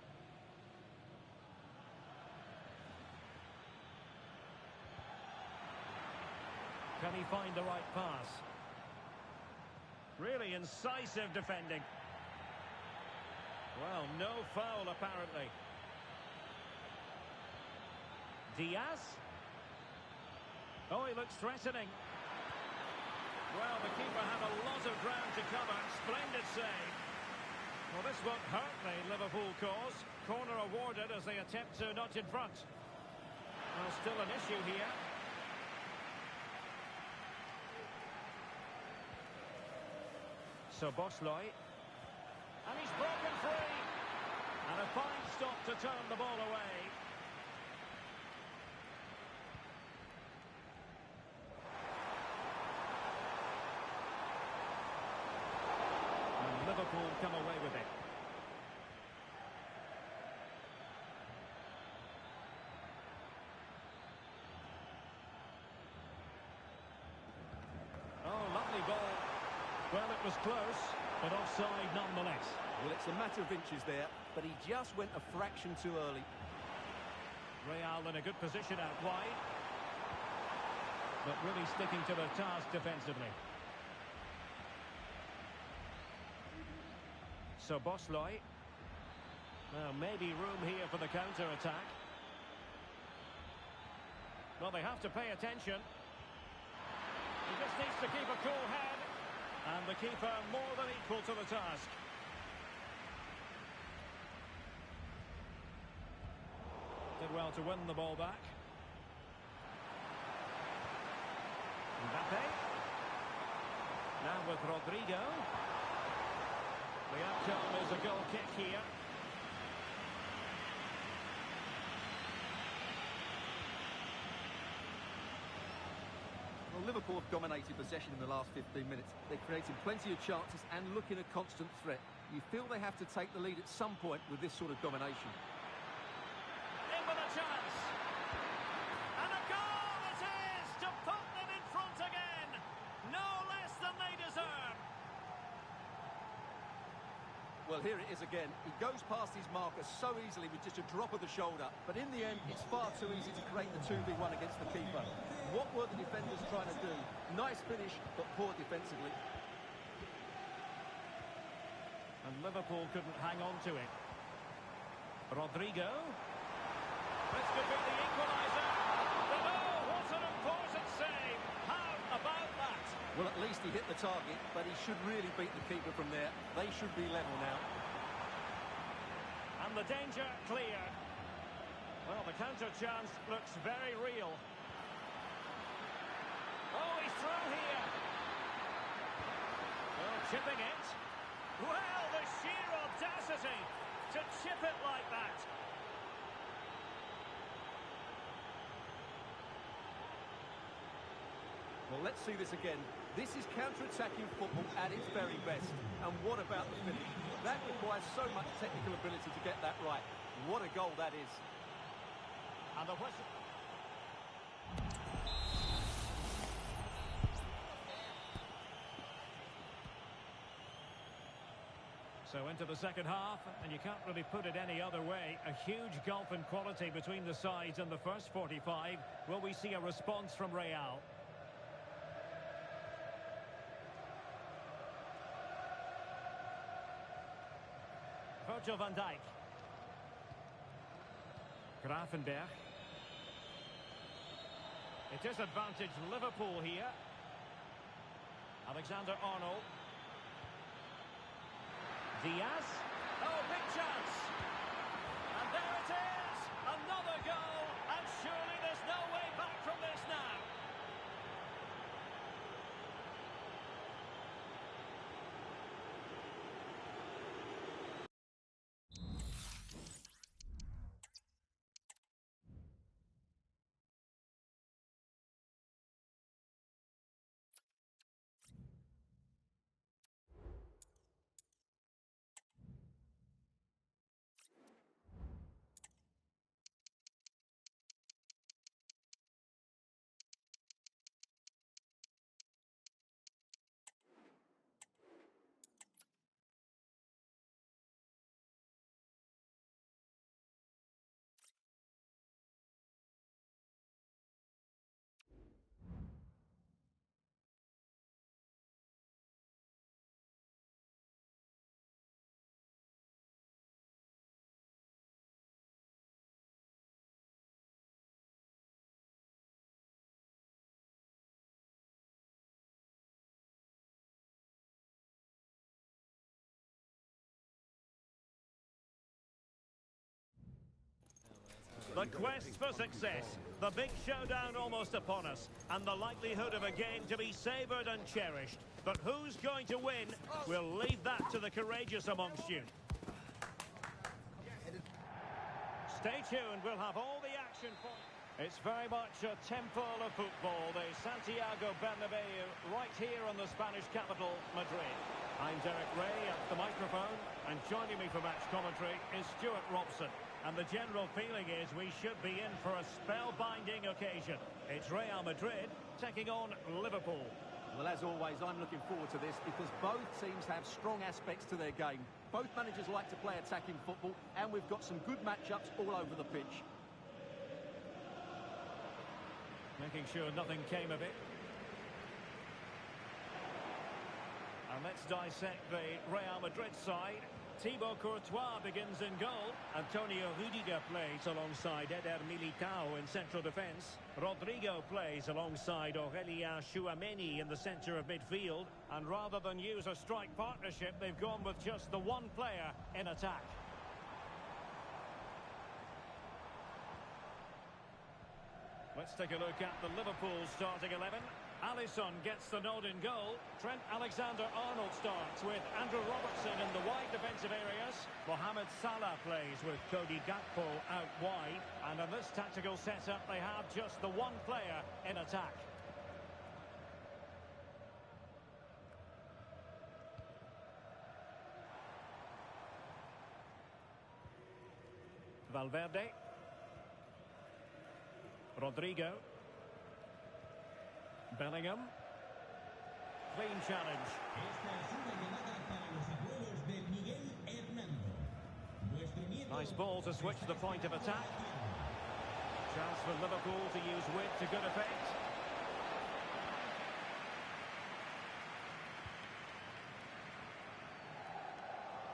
Can he find the right pass? Really incisive defending. Well, no foul apparently. Diaz. Oh, he looks threatening. Well, the keeper had a lot of ground to cover. Splendid save. Well, this won't hurt the Liverpool cause. Corner awarded as they attempt to notch in front. Well, still an issue here. So Bosley. And he's broken free. And a fine stop to turn the ball away. And Liverpool come away with it. Oh, lovely ball. Well, it was close, but offside nonetheless. Well, it's a matter of inches there, but he just went a fraction too early. Real in a good position out wide. But really sticking to the task defensively. So Bosley. Well, maybe room here for the counter-attack. Well, they have to pay attention. He just needs to keep a cool head. And the keeper more than equal to the task. Did well to win the ball back. Mbappe. Now with Rodrigo. The outcome is a goal kick here. Well, Liverpool have dominated possession in the last 15 minutes. They're creating plenty of chances and looking a constant threat. You feel they have to take the lead at some point with this sort of domination. In with a chance. And a goal it is to put them in front again. No less than they deserve. Well, here it is again. He goes past his marker so easily with just a drop of the shoulder. But in the end, it's far too easy to create the 2v1 against the keeper. What were the defenders trying to do? Nice finish, but poor defensively. And Liverpool couldn't hang on to it. Rodrigo. This could be the equaliser. But oh, what an important save. How about that? Well, at least he hit the target, but he should really beat the keeper from there. They should be level now. And the danger clear. Well, the counter chance looks very real. Oh, he's through here. Oh, chipping it. Well, the sheer audacity to chip it like that. Well, let's see this again. This is counter-attacking football at its very best. And what about the finish? That requires so much technical ability to get that right. What a goal that is. And the whistle. So into the second half, and you can't really put it any other way. A huge gulf in quality between the sides in the first 45. Will we see a response from Real? Virgil van Dijk. Gravenberg. It is advantage Liverpool here. Alexander-Arnold. Diaz. Oh, big chance. And there it is. Another goal. And surely there's no way back from this now. The quest for success, the big showdown almost upon us, and the likelihood of a game to be savoured and cherished. But who's going to win? We'll leave that to the courageous amongst you. Stay tuned, we'll have all the action for you. It's very much a temple of football, the Santiago Bernabeu, right here on the Spanish capital, Madrid. I'm Derek Ray at the microphone, and joining me for match commentary is Stuart Robson. And the general feeling is we should be in for a spellbinding occasion. It's Real Madrid taking on Liverpool. Well, as always, I'm looking forward to this because both teams have strong aspects to their game. Both managers like to play attacking football, and we've got some good matchups all over the pitch. Making sure nothing came of it. And let's dissect the Real Madrid side. Thibaut Courtois begins in goal. Antonio Rudiger plays alongside Eder Militao in central defence. Rodrigo plays alongside Aurelien Tchouameni in the centre of midfield. And rather than use a strike partnership, they've gone with just the one player in attack. Let's take a look at the Liverpool starting 11. Alisson gets the nod in goal. Trent Alexander-Arnold starts with Andrew Robertson in the wide defensive areas. Mohamed Salah plays with Cody Gakpo out wide. And in this tactical setup, they have just the one player in attack. Valverde. Rodrigo. Bellingham. Clean challenge. Nice ball to switch the point of attack. Chance for Liverpool to use width to good effect.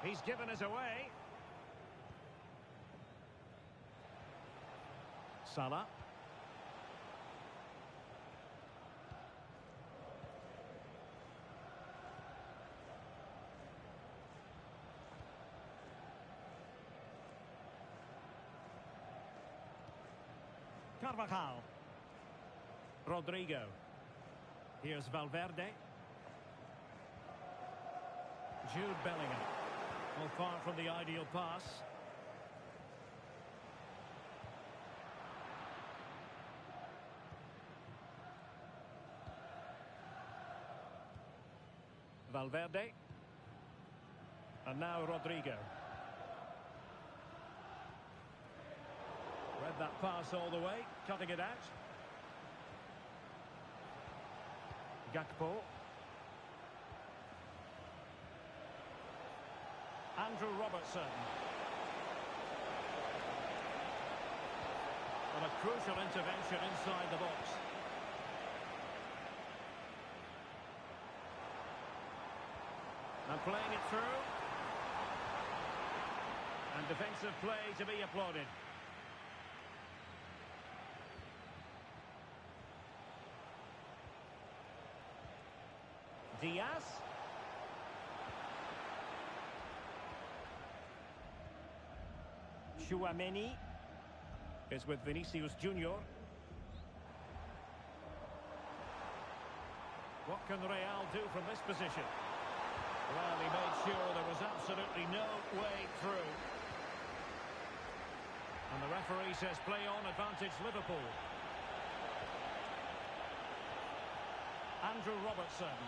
He's given us away. Salah. Carvajal. Rodrigo. Here's Valverde. Jude Bellingham. Well, far from the ideal pass. Valverde. And now Rodrigo. Read that pass all the way, cutting it out. Gakpo. Andrew Robertson. And a crucial intervention inside the box. And playing it through. And defensive play to be applauded. Diaz. Tchouaméni is with Vinicius Junior. What can Real do from this position? Well, he made sure there was absolutely no way through. And the referee says play on, advantage Liverpool. Andrew Robertson.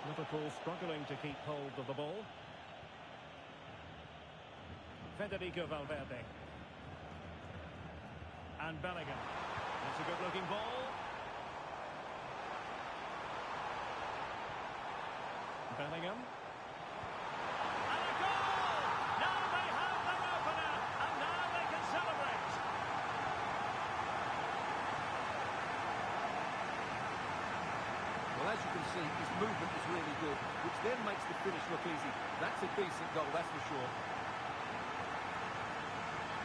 Liverpool struggling to keep hold of the ball. Federico Valverde. And Bellingham. That's a good-looking ball. Bellingham. And a goal! Now they have their opener, and now they can celebrate. Well, as you can see, his movement is really good, which then makes the finish look easy. That's a decent goal, that's for sure.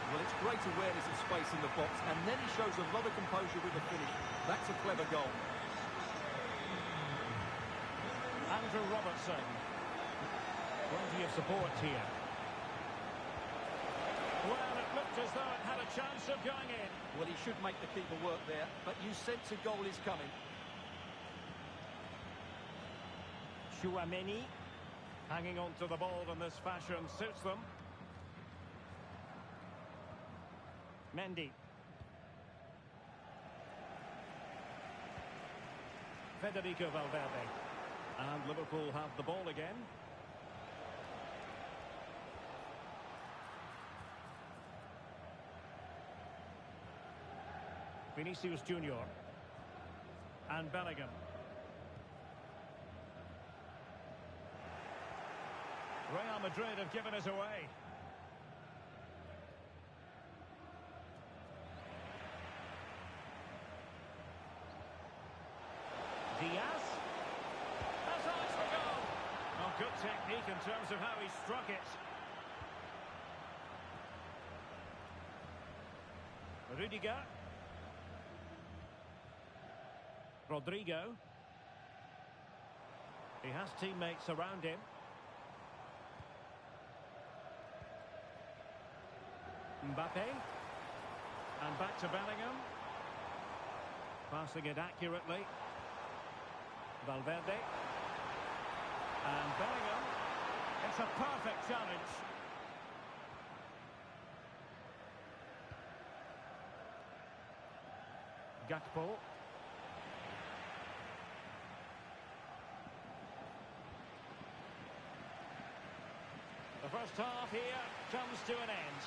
Well, it's great awareness of space in the box, and then he shows a lot of composure with the finish. That's a clever goal. Andrew Robertson. Plenty of support here. Well, it looked as though it had a chance of going in. Well, he should make the keeper work there, but you sense a goal is coming. Tchouaméni. Hanging on to the ball in this fashion suits them. Mendy. Federico Valverde. And Liverpool have the ball again. Vinicius Junior. And Bellingham. Real Madrid have given us away. Diaz. That's eyes for goal. Oh, good technique in terms of how he struck it. Rudiger. Rodrigo. He has teammates around him. Mbappe. And back to Bellingham. Passing it accurately. Valverde. And Bellingham. It's a perfect challenge. Gakpo. The first half here comes to an end.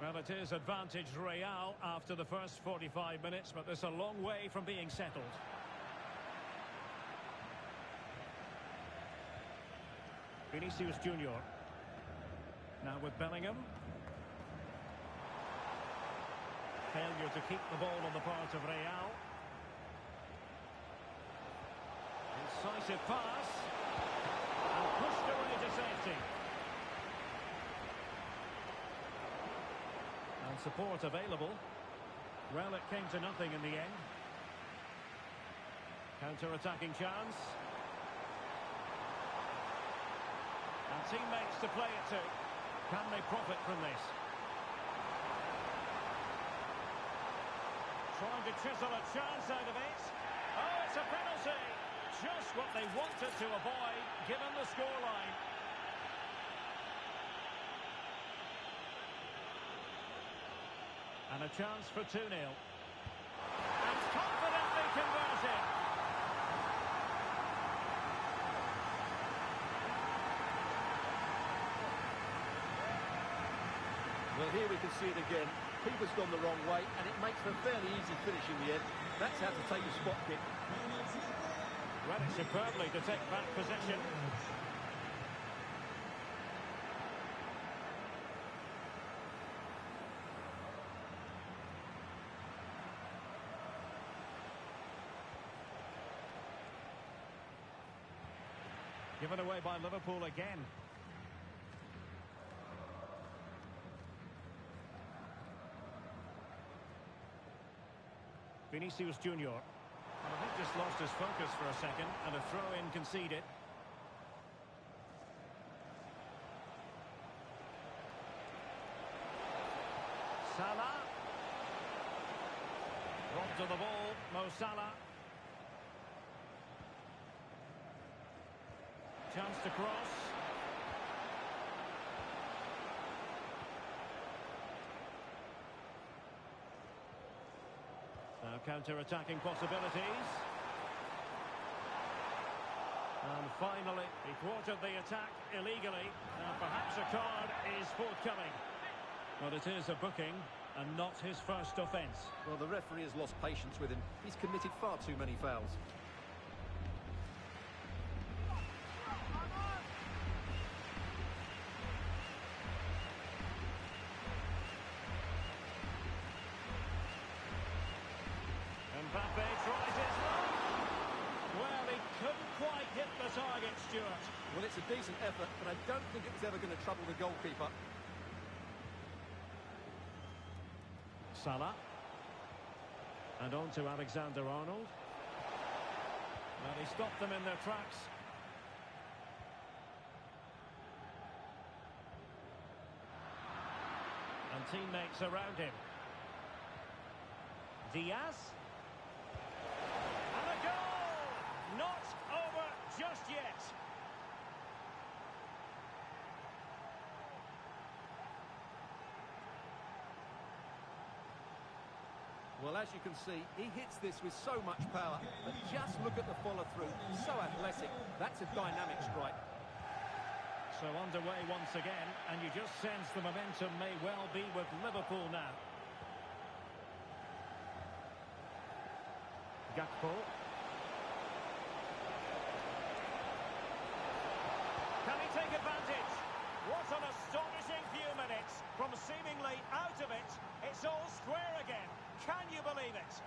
Well, it is advantage Real after the first 45 minutes, but there's a long way from being settled. Vinicius Junior. Now with Bellingham. Failure to keep the ball on the part of Real. Incisive pass. And pushed away to safety. And support available. Well, it came to nothing in the end. Counter-attacking chance. And teammates to play it to. Can they profit from this? Trying to chisel a chance out of it. Oh, it's a penalty. Just what they wanted to avoid, given the scoreline. And a chance for 2-0. And confidently converted. Well, here we can see it again. Keeper's gone the wrong way, and it makes for a fairly easy finish in the end. That's how to take a spot kick. Read it superbly to take back possession. Given away by Liverpool again. Vinicius Junior. Well, I think just lost his focus for a second, and a throw-in conceded. Salah. Robbed to the ball, Mo Salah. Chance to cross. Now counter-attacking possibilities. And finally, he thwarted the attack illegally. Now perhaps a card is forthcoming. But it is a booking and not his first offence. Well, the referee has lost patience with him. He's committed far too many fouls. Mbappe tries his luck. Well, he couldn't quite hit the target, Stuart. Well, it's a decent effort, but I don't think it was ever going to trouble the goalkeeper. Salah. And on to Alexander-Arnold. Well, he stopped them in their tracks. And teammates around him. Diaz. And a goal! Not over just yet. Well, as you can see, he hits this with so much power, but just look at the follow-through. So athletic. That's a dynamic strike. So underway once again, and you just sense the momentum may well be with Liverpool now. Gakpo. Can he take advantage? What an astonishing few minutes. From seemingly out of it, it's all square again. Can you believe it?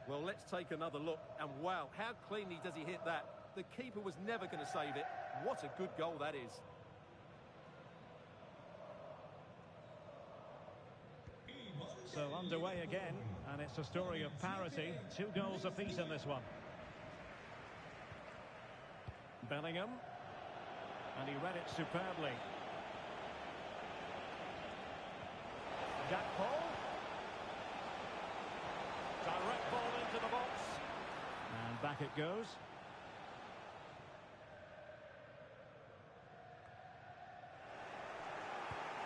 Well, let's take another look. And wow, how cleanly does he hit that? The keeper was never going to save it. What a good goal that is. So underway again, and it's a story of parity. 2 goals apiece in this one. Bellingham. And he read it superbly. Gakpo. Direct ball into the box. And back it goes.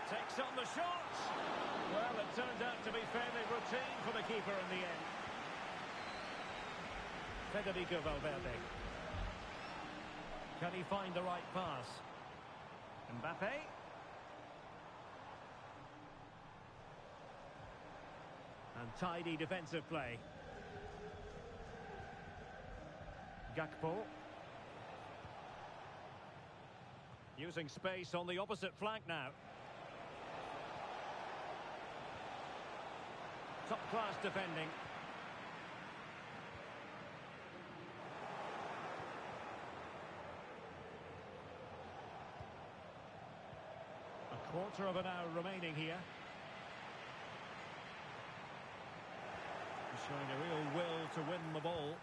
Takes on the shot. Well, it turned out to be fairly routine. routine for the keeper in the end. Federico Valverde. Can he find the right pass? Mbappe. And tidy defensive play. Gakpo. Using space on the opposite flank now. Top-class defending. A quarter of an hour remaining here. He's showing a real will to win the ball.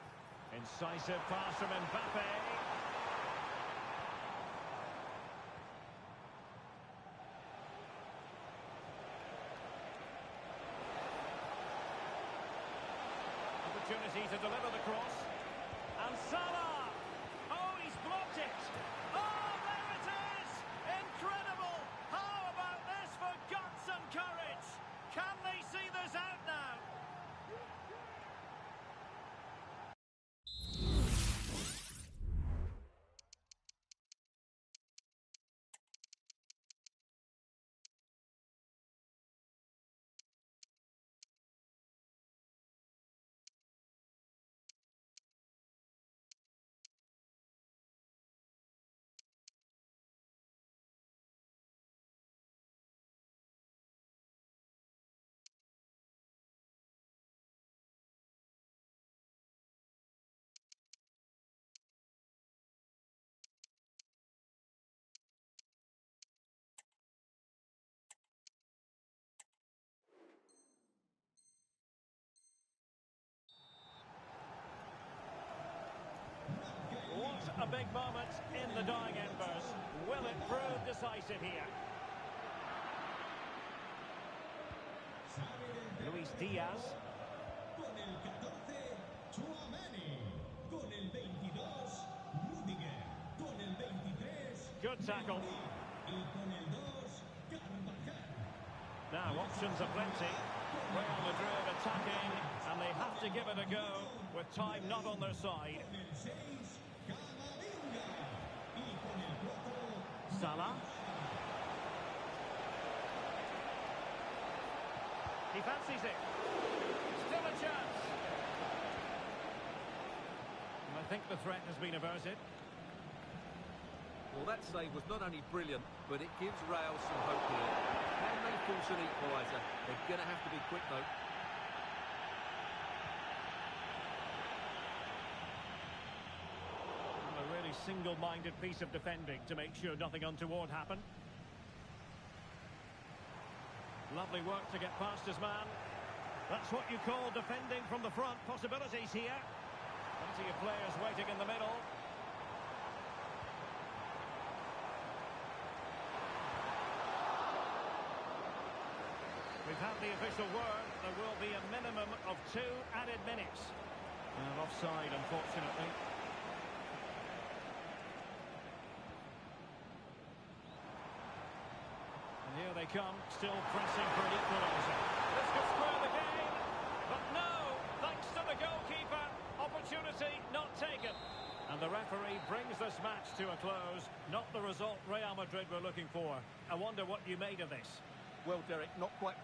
Incisive pass from Mbappe. Opportunity to deliver the cross. And Salah! Oh, he's blocked it! Oh, there it is! Incredible! How about this for guts and courage? Can they see this out now? What a big moment in the dying embers. Will it prove decisive here? Luis Diaz. Con el 14, Tchouaméni. Con el 22, Rudiger. Con el 23, Good tackle. y con el 2, Carvajal. Now options are plenty. Real Madrid attacking, and they have to give it a go with time not on their side. Con el 6, Camavinga. Y con el 4, Salah. He fancies it. Still a chance. And I think the threat has been averted. Well, that save was not only brilliant, but it gives Real some hope here. Can they force an equaliser? They're going to have to be quick, though. A really single-minded piece of defending to make sure nothing untoward happened. Lovely work to get past his man. That's what you call defending from the front. Possibilities here. Plenty of players waiting in the middle. We've had the official word. There will be a minimum of 2 added minutes. And offside, unfortunately. And here they come, still pressing for an equaliser. This could square the game. But no, thanks to the goalkeeper. Opportunity not taken. And the referee brings this match to a close. Not the result Real Madrid were looking for. I wonder what you made of this. Well, Derek, not quite